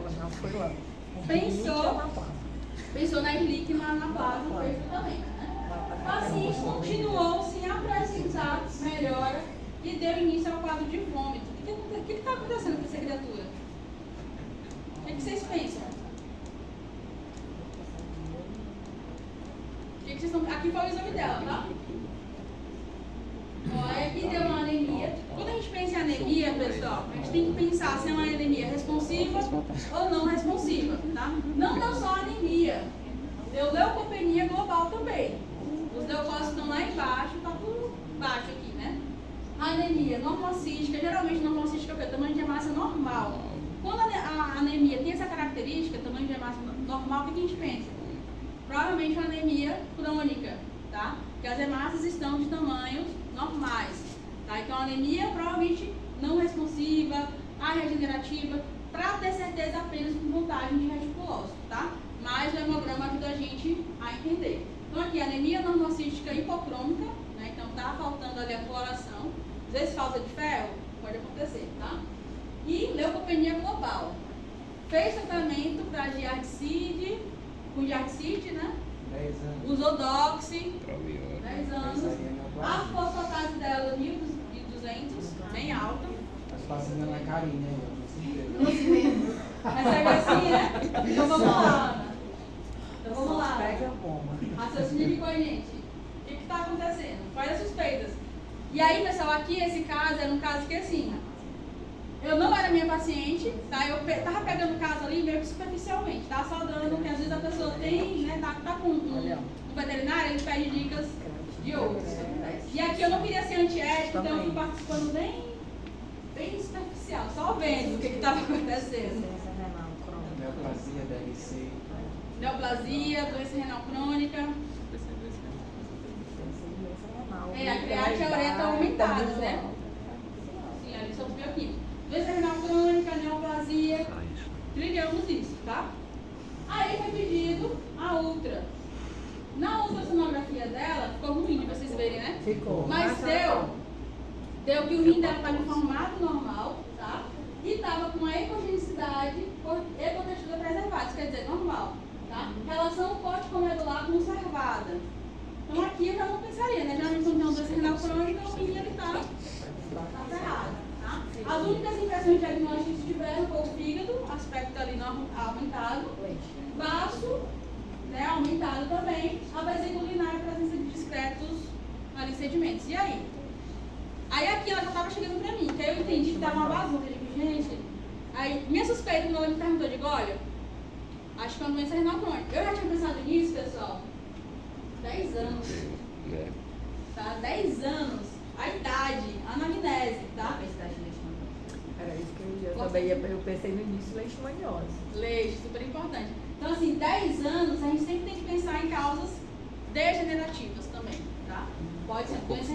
pensou na erlique na anaplasma, fez o tratamento. Né? O paciente continuou sem apresentar melhora e deu início ao quadro de vômito. O que está acontecendo com essa criatura? O que vocês pensam? Aqui foi o exame dela, tá? Ó, aqui deu uma anemia. Quando a gente pensa em anemia, pessoal, a gente tem que pensar se é uma anemia responsiva ou não responsiva, tá? Não deu só anemia, deu leucopenia global também. Os leucócitos estão lá embaixo, tá tudo baixo aqui, né? Anemia normocística, geralmente normocística é o quê? Tamanho de hemácia normal. Quando a anemia tem essa característica, tamanho de hemácia normal, o que a gente pensa? Provavelmente uma anemia crônica, tá? Porque as hemácias estão de tamanhos normais, tá? Então, a anemia provavelmente não responsiva, regenerativa, para ter certeza apenas com contagem de reticulócito, tá? Mas o hemograma ajuda a gente a entender. Então, aqui, anemia normocística hipocrômica, né? Então, tá faltando ali a coloração. Às vezes, falta de ferro, pode acontecer, tá? E leucopenia global. Fez tratamento para giardicide, com giardicide, né? 10 anos. Usou doxy, 10 anos. A fosfatase dela, 1.200, bem alta. As vacinas na carinha, né? Recebe assim, né? Então vamos lá, Ana. Então vamos lá. Pega a bomba. Raciocínio aqui com a gente. O que está acontecendo? Quais as suspeitas? E aí, pessoal, aqui esse caso era um caso que assim, eu não era minha paciente, tá? Eu tava pegando o caso ali meio que superficialmente, tá? Só dando que às vezes a pessoa tem, né? Tá com um veterinário, ele pede dicas de outros. E aqui eu não queria ser antiética, então eu fui participando bem superficial, só vendo o que estava acontecendo. Neoplasia, DLC. Neoplasia, doença renal crônica. A creatina e a ureia estão aumentadas, né? Sim, ali são os bioquímicos. Doença renal crônica, neoplasia. Trilhamos isso, tá? Aí foi pedido a ultra. Na ultrassonografia dela, ficou ruim de vocês verem, né? Ficou. Mas deu que o rim dela estava em formato normal, tá? E estava com a ecogenicidade, ecotextura preservada, isso quer dizer, normal, tá? Relação corticomedular conservada. Então aqui eu já não pensaria, né? Geralmente quando tem uma doença renal crônica, o rim ele tá ferrado, tá? As únicas impressões diagnósticas que tiveram foi o fígado, aspecto ali aumentado, baço, né, aumentado também, a vesícula urinária, a presença de discretos ali sedimentos. E aí? Aí aqui ela já estava chegando pra mim, que aí eu entendi que tava uma bagunça, eu digo, gente. Aí minha suspeita, quando ela me perguntou, eu digo, olha, acho que é uma doença renal crônica. Eu já tinha pensado nisso, pessoal, 10 anos. Tá? 10 anos, a idade, a anamnese, tá? Era isso que eu também eu pensei no início, leishmaniose. Leite, super importante. Então, assim, 10 anos, a gente sempre tem que pensar em causas degenerativas também, tá? Pode ser doença